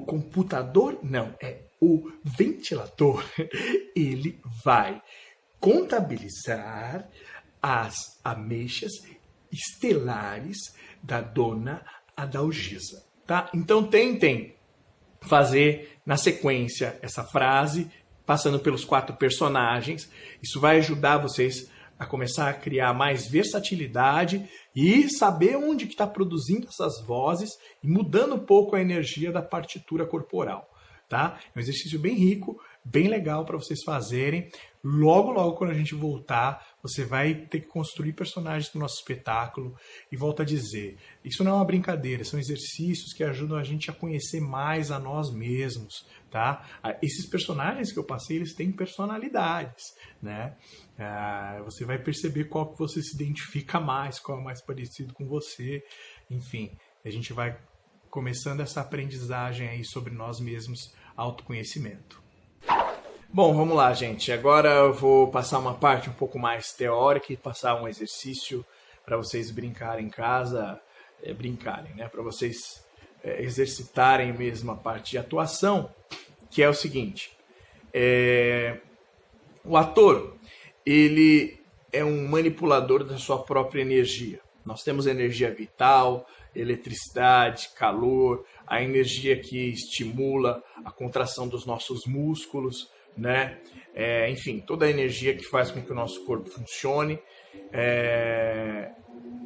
computador, não, o ventilador, ele vai contabilizar as ameixas estelares da dona Adalgisa, tá? Então tentem fazer na sequência essa frase, passando pelos 4 personagens. Isso vai ajudar vocês a começar a criar mais versatilidade e saber onde que está produzindo essas vozes e mudando um pouco a energia da partitura corporal, tá? É um exercício bem rico, bem legal para vocês fazerem. Logo, logo, quando a gente voltar, você vai ter que construir personagens para o nosso espetáculo. E volto a dizer, isso não é uma brincadeira, são exercícios que ajudam a gente a conhecer mais a nós mesmos, tá? Esses personagens que eu passei, eles têm personalidades, né? Você vai perceber qual que você se identifica mais, qual é mais parecido com você. Enfim, a gente vai começando essa aprendizagem aí sobre nós mesmos, autoconhecimento. Bom, vamos lá, gente. Agora eu vou passar uma parte um pouco mais teórica e passar um exercício para vocês brincarem em casa, né? Para vocês exercitarem mesmo a parte de atuação, que é o seguinte. O ator, ele é um manipulador da sua própria energia. Nós temos energia vital, eletricidade, calor, a energia que estimula a contração dos nossos músculos, né? Enfim, toda a energia que faz com que o nosso corpo funcione.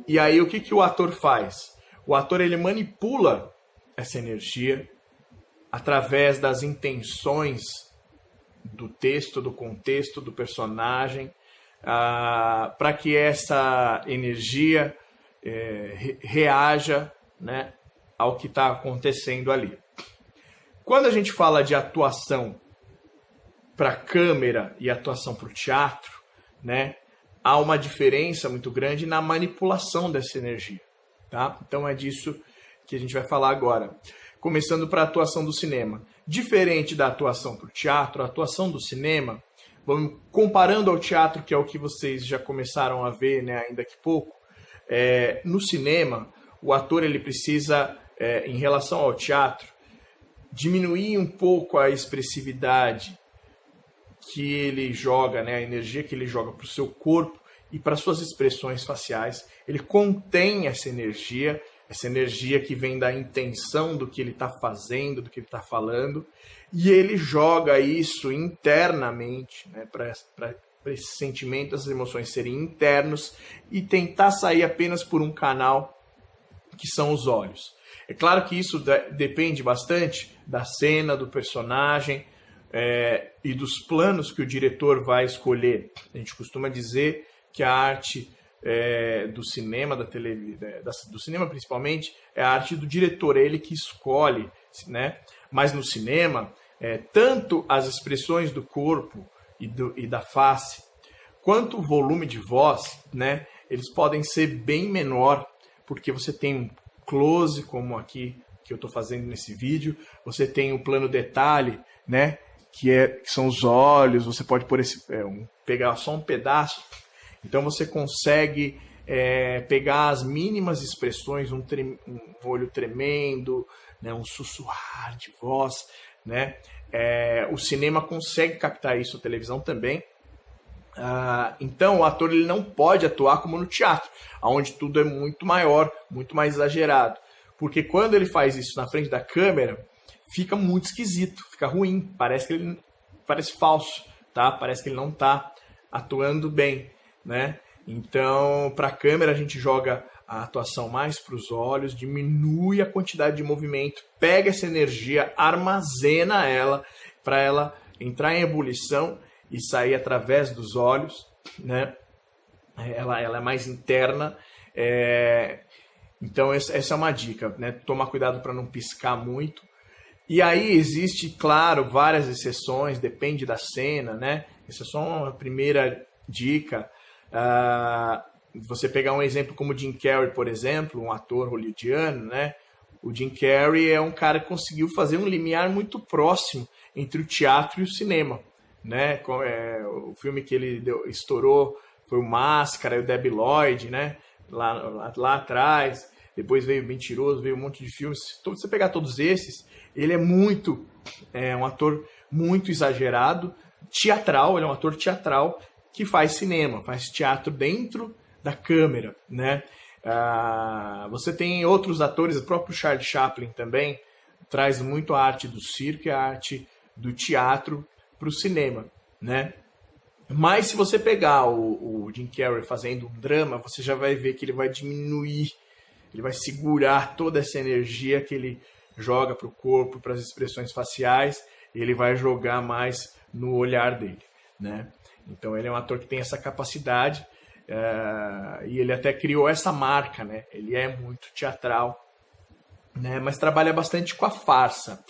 E aí o que o ator faz? O ator, ele manipula essa energia através das intenções do texto, do contexto, do personagem, para que essa energia reaja, né, ao que está acontecendo ali. Quando a gente fala de atuação para a câmera e atuação para o teatro, né, há uma diferença muito grande na manipulação dessa energia, tá? Então é disso que a gente vai falar agora. Começando para a atuação do cinema. Diferente da atuação para o teatro, a atuação do cinema, comparando ao teatro, que é o que vocês já começaram a ver, né, ainda que pouco, no cinema, o ator ele precisa, em relação ao teatro, diminuir um pouco a expressividade que ele joga, né, a energia que ele joga para o seu corpo e para suas expressões faciais. Ele contém essa energia que vem da intenção do que ele está fazendo, do que ele está falando, e ele joga isso internamente, né, para esse sentimento, essas emoções serem internos e tentar sair apenas por um canal que são os olhos. É claro que isso depende bastante da cena, do personagem e dos planos que o diretor vai escolher. A gente costuma dizer que a arte do cinema, do cinema principalmente, é a arte do diretor, é ele que escolhe, né? Mas no cinema, tanto as expressões do corpo e da face, quanto o volume de voz, né? Eles podem ser bem menor, porque você tem um close, como aqui que eu estou fazendo nesse vídeo, você tem o plano detalhe, né? Que são os olhos, você pode pegar só um pedaço. Então você consegue pegar as mínimas expressões, um olho tremendo, né, um sussurrar de voz, né? O cinema consegue captar isso, a televisão também. Então o ator ele não pode atuar como no teatro, onde tudo é muito maior, muito mais exagerado. Porque quando ele faz isso na frente da câmera, fica muito esquisito, fica ruim, parece falso, tá? Parece que ele não está atuando bem, né? Então, para a câmera a gente joga a atuação mais para os olhos, diminui a quantidade de movimento, pega essa energia, armazena ela para ela entrar em ebulição e sair através dos olhos, né? Ela é mais interna. Então essa é uma dica, né? Tomar cuidado para não piscar muito. E aí existe, claro, várias exceções, depende da cena, né? Essa é só uma primeira dica. Você pegar um exemplo como o Jim Carrey, por exemplo, um ator hollywoodiano, né? O Jim Carrey é um cara que conseguiu fazer um limiar muito próximo entre o teatro e o cinema, né? O filme que ele estourou foi o Máscara e o Debi Lloyd, né? Lá atrás. Depois veio Mentiroso, veio um monte de filmes. Se você pegar todos esses, ele é um ator muito exagerado, teatral, ele é um ator teatral que faz cinema, faz teatro dentro da câmera, né? Você tem outros atores, o próprio Charlie Chaplin também traz muito a arte do circo e a arte do teatro para o cinema, né? Mas se você pegar o Jim Carrey fazendo um drama, você já vai ver que ele vai diminuir, ele vai segurar toda essa energia que ele joga para o corpo, para as expressões faciais, e ele vai jogar mais no olhar dele, né? Então ele é um ator que tem essa capacidade, e ele até criou essa marca, né? Ele é muito teatral, né? Mas trabalha bastante com a farsa.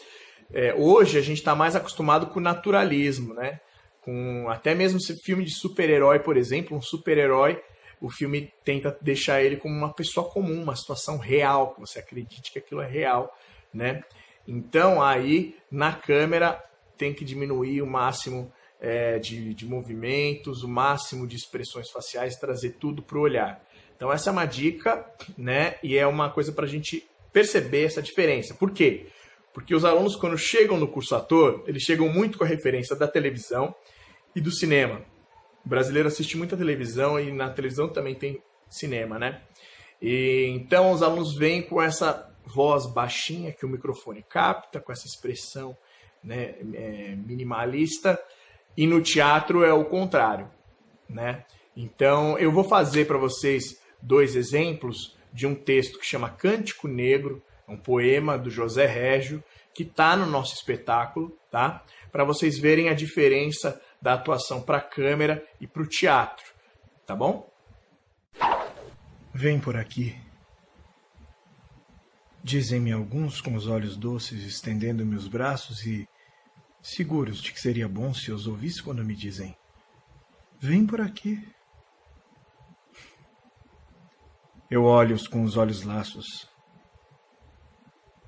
Hoje a gente está mais acostumado com o naturalismo, né? Com até mesmo esse filme de super-herói, por exemplo, um super-herói, o filme tenta deixar ele como uma pessoa comum, uma situação real, que você acredite que aquilo é real, né? Então aí na câmera tem que diminuir o máximo de movimentos, o máximo de expressões faciais, trazer tudo para o olhar. Então essa é uma dica, né? E é uma coisa para a gente perceber essa diferença. Por quê? Porque os alunos, quando chegam no curso ator, eles chegam muito com a referência da televisão e do cinema. O brasileiro assiste muita televisão e na televisão também tem cinema, né? E então os alunos vêm com essa voz baixinha que o microfone capta, com essa expressão, né, minimalista, e no teatro é o contrário, né? Então eu vou fazer para vocês 2 exemplos de um texto que chama Cântico Negro, um poema do José Régio, que está no nosso espetáculo, tá? Para vocês verem a diferença da atuação para a câmera e para o teatro, tá bom? Vem por aqui. Dizem-me alguns com os olhos doces, estendendo-me os braços e seguros de que seria bom se os ouvisse quando me dizem: vem por aqui. Eu olho-os com os olhos laços.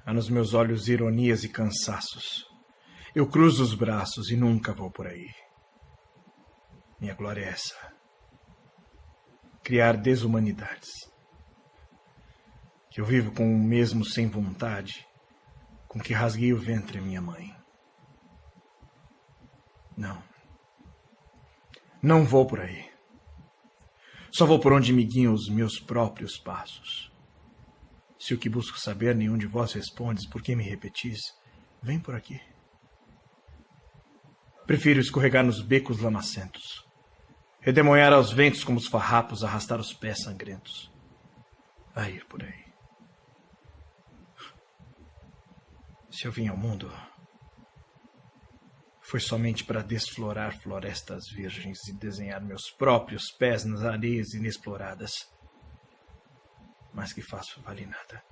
Há nos meus olhos ironias e cansaços. Eu cruzo os braços e nunca vou por aí. Minha glória é essa. Criar desumanidades. Que eu vivo com o mesmo sem vontade com que rasguei o ventre a minha mãe. Não. Não vou por aí. Só vou por onde me guiam os meus próprios passos. Se o que busco saber nenhum de vós respondes, por que me repetis? Vem por aqui. Prefiro escorregar nos becos lamacentos, redemoinhar aos ventos como os farrapos, arrastar os pés sangrentos, a ir por aí. Se eu vim ao mundo, foi somente para desflorar florestas virgens e desenhar meus próprios pés nas areias inexploradas. Mas que faço vale nada.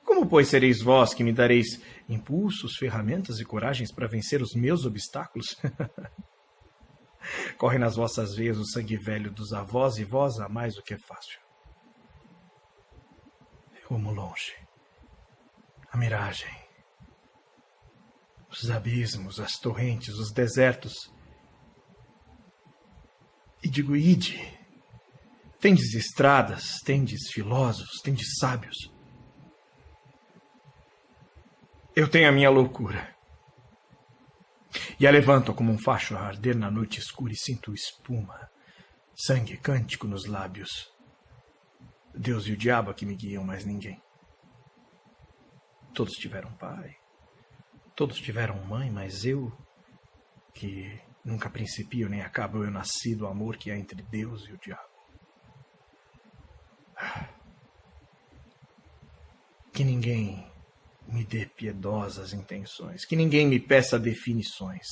Como, pois, sereis vós que me dareis impulsos, ferramentas e coragens para vencer os meus obstáculos? Corre nas vossas veias o sangue velho dos avós e vós amais o que é fácil. Eu amo longe a miragem, os abismos, as torrentes, os desertos. E digo, ide. Tendes estradas, tendes filósofos, tendes sábios. Eu tenho a minha loucura. E a levanto como um facho a arder na noite escura e sinto espuma, sangue, cântico nos lábios. Deus e o diabo a que me guiam, mas ninguém. Todos tiveram pai, todos tiveram mãe, mas eu, que nunca principio nem acabo, eu nasci do amor que há entre Deus e o diabo. Que ninguém me dê piedosas intenções, que ninguém me peça definições,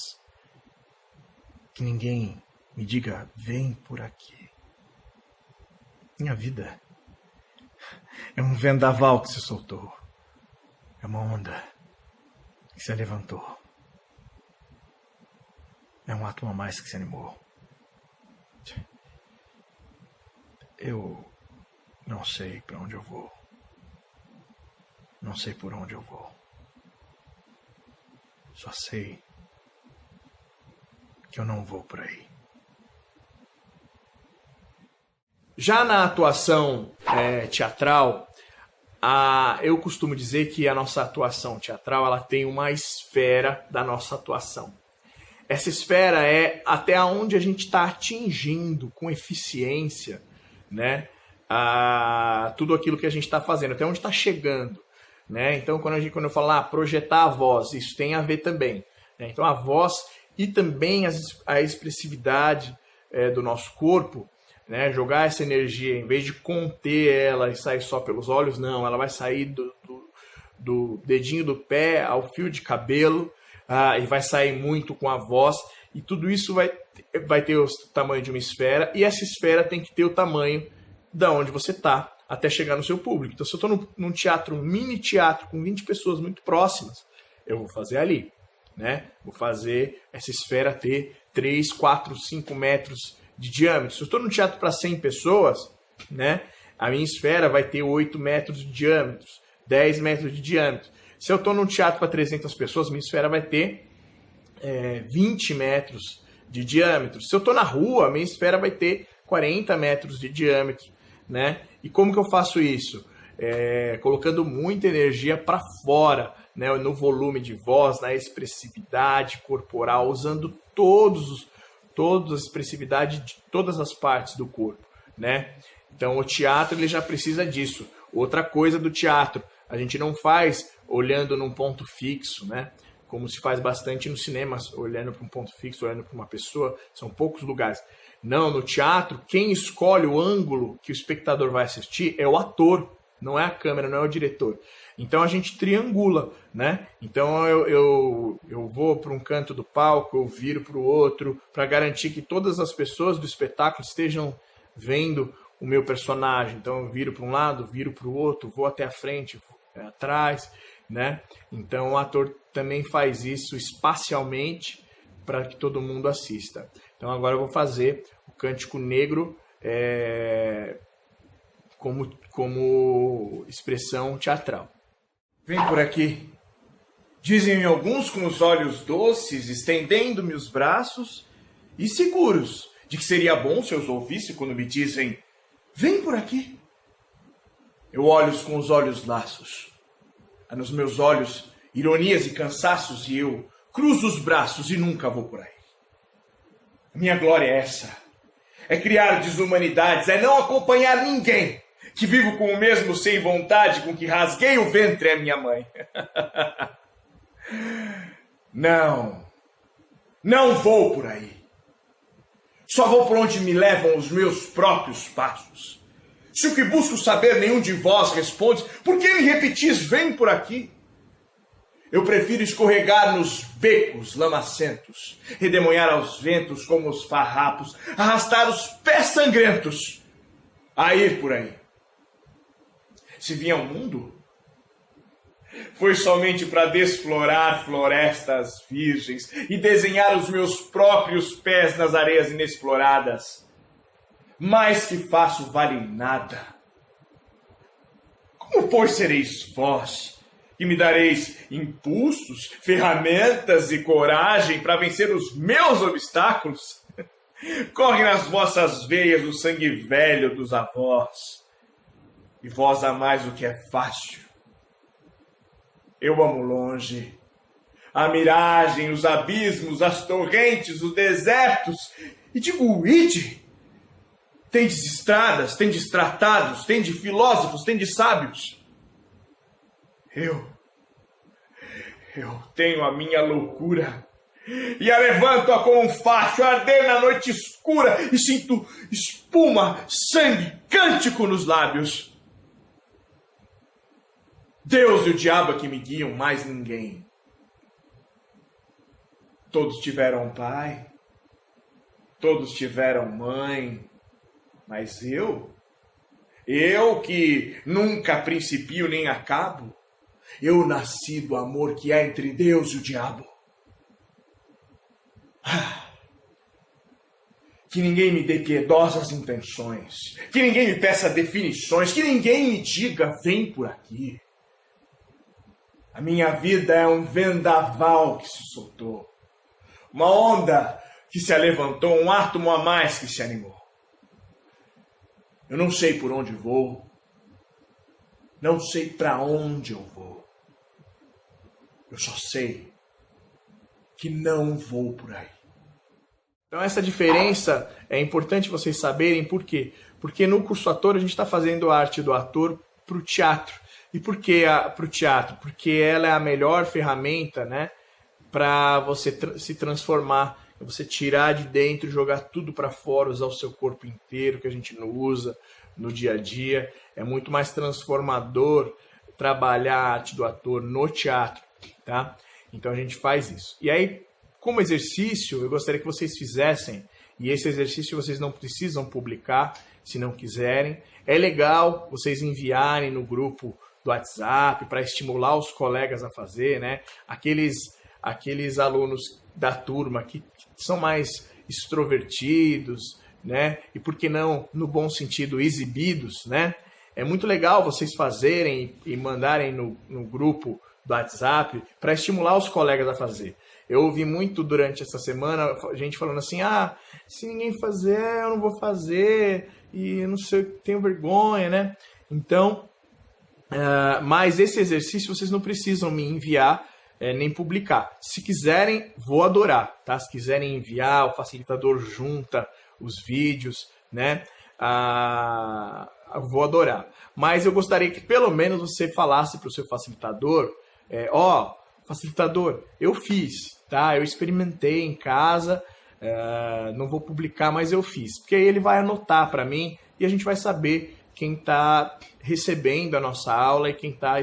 que ninguém me diga, vem por aqui. Minha vida é um vendaval que se soltou, é uma onda que se levantou, é um átomo a mais que se animou. Eu não sei para onde eu vou. Não sei por onde eu vou. Só sei que eu não vou por aí. Já na atuação teatral, eu costumo dizer que a nossa atuação teatral ela tem uma esfera da nossa atuação. Essa esfera é até onde a gente está atingindo com eficiência, né, tudo aquilo que a gente está fazendo, até onde está chegando. Né? Então, quando eu falo projetar a voz, isso tem a ver também. Né? Então, a voz e também a expressividade do nosso corpo, né? Jogar essa energia, em vez de conter ela e sair só pelos olhos, não, ela vai sair do dedinho do pé ao fio de cabelo e vai sair muito com a voz. E tudo isso vai ter o tamanho de uma esfera, e essa esfera tem que ter o tamanho da onde você está, até chegar no seu público. Então, se eu estou num teatro, um mini teatro, com 20 pessoas muito próximas, eu vou fazer ali, né? Vou fazer essa esfera ter 3, 4, 5 metros de diâmetro. Se eu estou num teatro para 100 pessoas, né? A minha esfera vai ter 8 metros de diâmetro, 10 metros de diâmetro. Se eu estou num teatro para 300 pessoas, minha esfera vai ter 20 metros de diâmetro. Se eu estou na rua, minha esfera vai ter 40 metros de diâmetro, né? E como que eu faço isso? Colocando muita energia para fora, né? No volume de voz, na expressividade corporal, usando toda a expressividade de todas as partes do corpo, né? Então o teatro ele já precisa disso. Outra coisa do teatro, a gente não faz olhando num ponto fixo, né? Como se faz bastante no cinema, olhando para um ponto fixo, olhando para uma pessoa, são poucos lugares. Não, no teatro, quem escolhe o ângulo que o espectador vai assistir é o ator, não é a câmera, não é o diretor. Então a gente triangula, né? Então eu vou para um canto do palco, eu viro para o outro, para garantir que todas as pessoas do espetáculo estejam vendo o meu personagem. Então eu viro para um lado, viro para o outro, vou até a frente, vou atrás, né? Então o ator também faz isso espacialmente para que todo mundo assista. Então agora eu vou fazer o Cântico Negro como expressão teatral. Vem por aqui. Dizem-me alguns com os olhos doces, estendendo-me os braços, e seguros de que seria bom se eu os ouvisse quando me dizem: vem por aqui. Eu olho-os com os olhos laços. Há nos meus olhos ironias e cansaços e eu cruzo os braços e nunca vou por aí. Minha glória é essa. É criar desumanidades, é não acompanhar ninguém que vivo com o mesmo sem vontade com que rasguei o ventre à minha mãe. Não vou por aí. Só vou por onde me levam os meus próprios passos. Se o que busco saber nenhum de vós responde, por que me repetis, vem por aqui? Eu prefiro escorregar nos becos lamacentos, redemoinhar aos ventos como os farrapos, arrastar os pés sangrentos, a ir por aí. Se vim ao mundo, foi somente para desflorar florestas virgens e desenhar os meus próprios pés nas areias inexploradas. Mais que faço vale nada. Como, pois, sereis vós, que me dareis impulsos, ferramentas e coragem para vencer os meus obstáculos? Corre nas vossas veias o sangue velho dos avós, e vós amais o que é fácil. Eu amo longe, a miragem, os abismos, as torrentes, os desertos, e digo, ide. Tendes estradas, tendes tratados, tendes filósofos, tendes sábios. Eu tenho a minha loucura, e a levanto-a como um facho, a arder na noite escura, e sinto espuma, sangue, cântico nos lábios. Deus e o diabo é que me guiam, mais ninguém. Todos tiveram pai, todos tiveram mãe, mas eu que nunca principio nem acabo, eu nasci do amor que há entre Deus e o diabo. Que ninguém me dê piedosas intenções, que ninguém me peça definições, que ninguém me diga, vem por aqui. A minha vida é um vendaval que se soltou, uma onda que se alevantou, um átomo a mais que se animou. Eu não sei por onde vou, não sei para onde eu vou. Eu só sei que não vou por aí. Então essa diferença é importante vocês saberem por quê? Porque no curso ator a gente está fazendo a arte do ator para o teatro. E por que para o teatro? Porque ela é a melhor ferramenta, né, para você se transformar, você tirar de dentro e jogar tudo para fora, usar o seu corpo inteiro, que a gente não usa no dia a dia. É muito mais transformador trabalhar a arte do ator no teatro, tá? Então a gente faz isso. E aí, como exercício, eu gostaria que vocês fizessem, e esse exercício vocês não precisam publicar, se não quiserem. É legal vocês enviarem no grupo do WhatsApp para estimular os colegas a fazer, né? Aqueles alunos da turma que são mais extrovertidos, né? E por que não, no bom sentido, exibidos, né? É muito legal vocês fazerem e mandarem no grupo do WhatsApp para estimular os colegas a fazer. Eu ouvi muito durante essa semana gente falando assim, se ninguém fazer, eu não vou fazer, e não sei, tenho vergonha, né? Então, mas esse exercício vocês não precisam me enviar, nem publicar. Se quiserem, vou adorar, tá? Se quiserem enviar, o facilitador junta os vídeos, né? Vou adorar. Mas eu gostaria que pelo menos você falasse para o seu facilitador, facilitador, eu fiz, tá? Eu experimentei em casa, não vou publicar, mas eu fiz. Porque aí ele vai anotar para mim e a gente vai saber quem está recebendo a nossa aula e quem está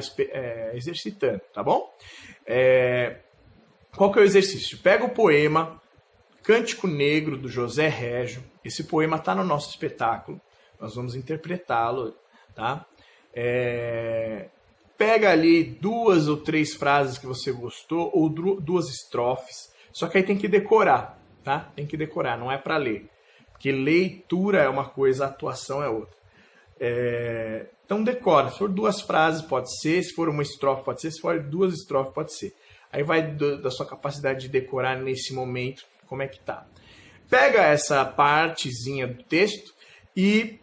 exercitando, tá bom? Qual que é o exercício? Pega o poema Cântico Negro, do José Régio. Esse poema está no nosso espetáculo. Nós vamos interpretá-lo, tá? Pega ali 2 ou 3 frases que você gostou, ou 2 estrofes. Só que aí tem que decorar, tá? Tem que decorar, não é para ler. Porque leitura é uma coisa, atuação é outra. Então decora. Se for 2 frases, pode ser. Se for uma estrofe, pode ser. Se for 2 estrofes, pode ser. Aí vai da sua capacidade de decorar nesse momento, como é que tá. pega essa partezinha do texto e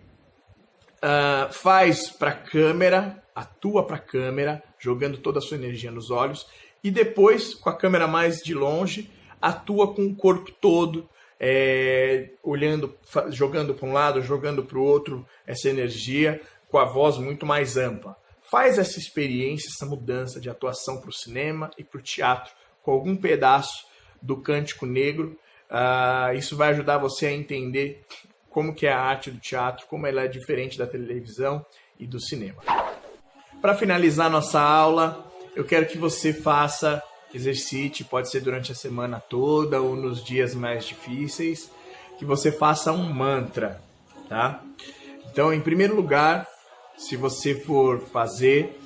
faz para a câmera, atua para a câmera, jogando toda a sua energia nos olhos, e depois, com a câmera mais de longe, atua com o corpo todo, olhando, jogando para um lado, jogando para o outro, essa energia, com a voz muito mais ampla. Faz essa experiência, essa mudança de atuação para o cinema e para o teatro, com algum pedaço do Cântico Negro. Isso vai ajudar você a entender como que é a arte do teatro, como ela é diferente da televisão e do cinema. Para finalizar nossa aula, eu quero que você faça, exercite, pode ser durante a semana toda ou nos dias mais difíceis, que você faça um mantra, tá? Então, em primeiro lugar, se você for fazer,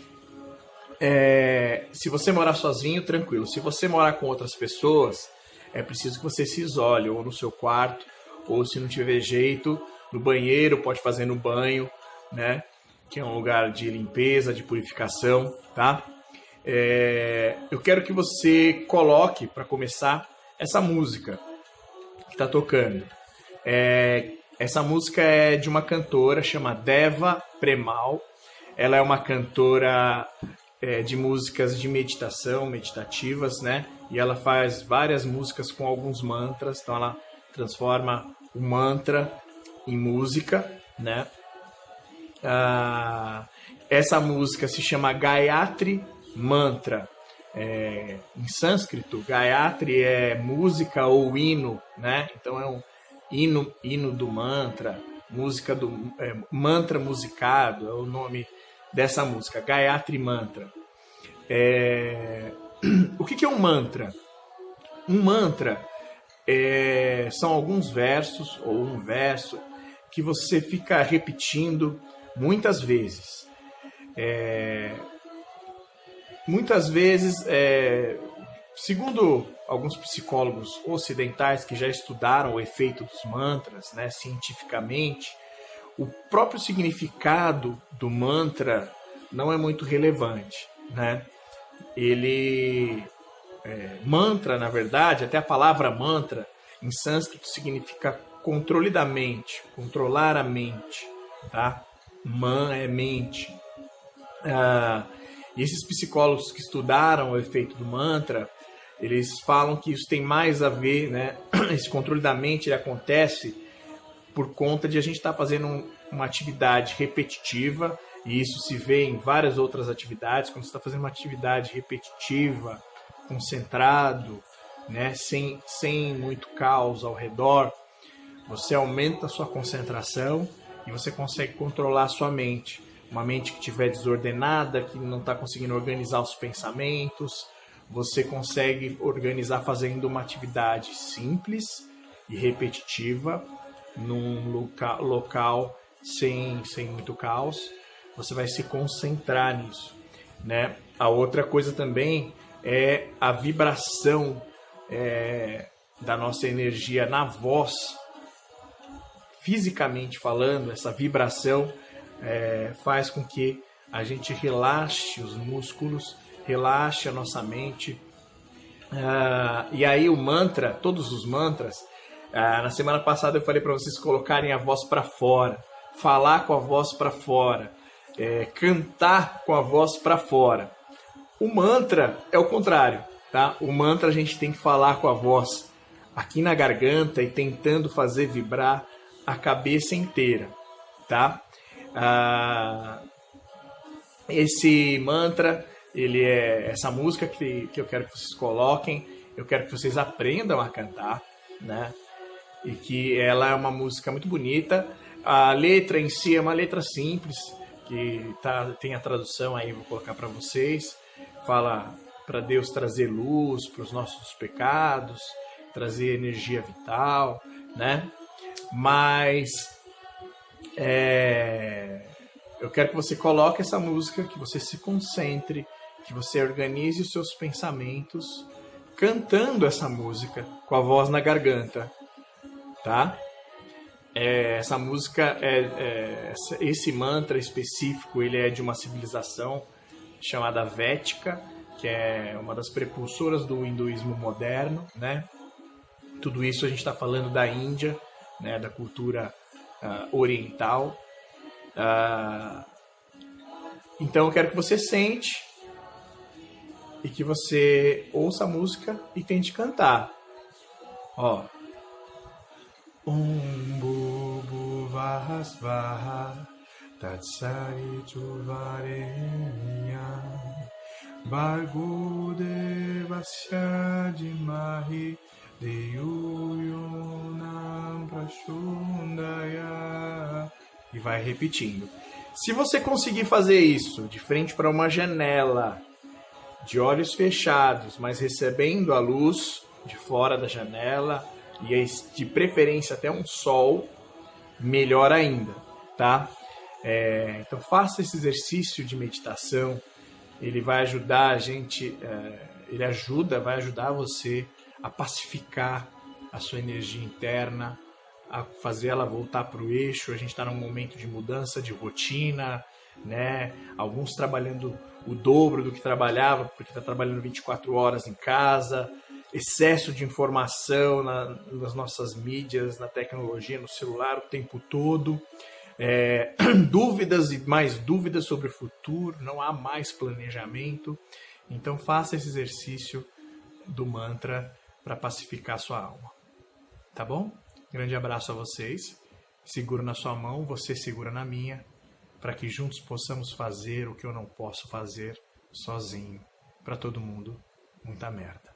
se você morar sozinho, tranquilo. Se você morar com outras pessoas, é preciso que você se isole, ou no seu quarto, ou se não tiver jeito, no banheiro, pode fazer no banho, né? Que é um lugar de limpeza, de purificação, tá? Eu quero que você coloque, para começar, essa música que está tocando. Essa música é de uma cantora chamada Deva Premal. Ela é uma cantora de músicas de meditação, meditativas, né? E ela faz várias músicas com alguns mantras. Então ela transforma o mantra em música, né? Essa música se chama Gayatri Mantra. Em sânscrito, Gayatri é música ou hino, né? Então é um hino do mantra, música do mantra musicado, é o nome dessa música, Gayatri Mantra. O que é um mantra? Um mantra são alguns versos ou um verso que você fica repetindo muitas vezes. Muitas vezes, segundo alguns psicólogos ocidentais que já estudaram o efeito dos mantras, né, cientificamente, o próprio significado do mantra não é muito relevante, né? Mantra, na verdade, até a palavra mantra em sânscrito significa controle da mente, controlar a mente, tá? Man é mente. E esses psicólogos que estudaram o efeito do mantra, eles falam que isso tem mais a ver, né? Esse controle da mente ele acontece por conta de a gente estar fazendo uma atividade repetitiva, e isso se vê em várias outras atividades. Quando você está fazendo uma atividade repetitiva, concentrado, né? Sem muito caos ao redor, você aumenta a sua concentração e você consegue controlar a sua mente. Uma mente que estiver desordenada, que não está conseguindo organizar os pensamentos, você consegue organizar fazendo uma atividade simples e repetitiva num local sem muito caos. Você vai se concentrar nisso, né? A outra coisa também é a vibração da nossa energia na voz. Fisicamente falando, essa vibração faz com que a gente relaxe os músculos, relaxe a nossa mente. E aí o mantra, todos os mantras, na semana passada eu falei para vocês colocarem a voz para fora, falar com a voz para fora, cantar com a voz para fora. O mantra é o contrário, tá? O mantra a gente tem que falar com a voz aqui na garganta e tentando fazer vibrar a cabeça inteira, tá? Esse mantra, ele essa música que eu quero que vocês coloquem, eu quero que vocês aprendam a cantar, né? E que ela é uma música muito bonita. A letra em si é uma letra simples, que tem a tradução aí, vou colocar para vocês. Fala para Deus trazer luz para os nossos pecados, trazer energia vital, né? Mas eu quero que você coloque essa música, que você se concentre, que você organize os seus pensamentos cantando essa música com a voz na garganta, tá? Essa música, esse mantra específico, ele é de uma civilização chamada Védica, que é uma das precursoras do hinduísmo moderno, né? Tudo isso a gente está falando da Índia, né, da cultura oriental. Então eu quero que você sente e que você ouça a música e tente cantar. Ó. Bubu Vahasvaha Tatsaritu Varenya Bhargo Devasya Dhimahi Deyo Yonam Prachodaya. E vai repetindo. Se você conseguir fazer isso de frente para uma janela, de olhos fechados, mas recebendo a luz de fora da janela, e de preferência até um sol, melhor ainda, tá? Então faça esse exercício de meditação, ele vai ajudar a gente, vai ajudar você a pacificar a sua energia interna, a fazer ela voltar para o eixo. A gente está num momento de mudança de rotina, né? Alguns trabalhando o dobro do que trabalhava, porque está trabalhando 24 horas em casa, excesso de informação nas nossas mídias, na tecnologia, no celular o tempo todo, dúvidas e mais dúvidas sobre o futuro, não há mais planejamento. Então faça esse exercício do mantra para pacificar a sua alma, tá bom? Grande abraço a vocês, seguro na sua mão, você segura na minha, para que juntos possamos fazer o que eu não posso fazer sozinho. Para todo mundo, muita merda.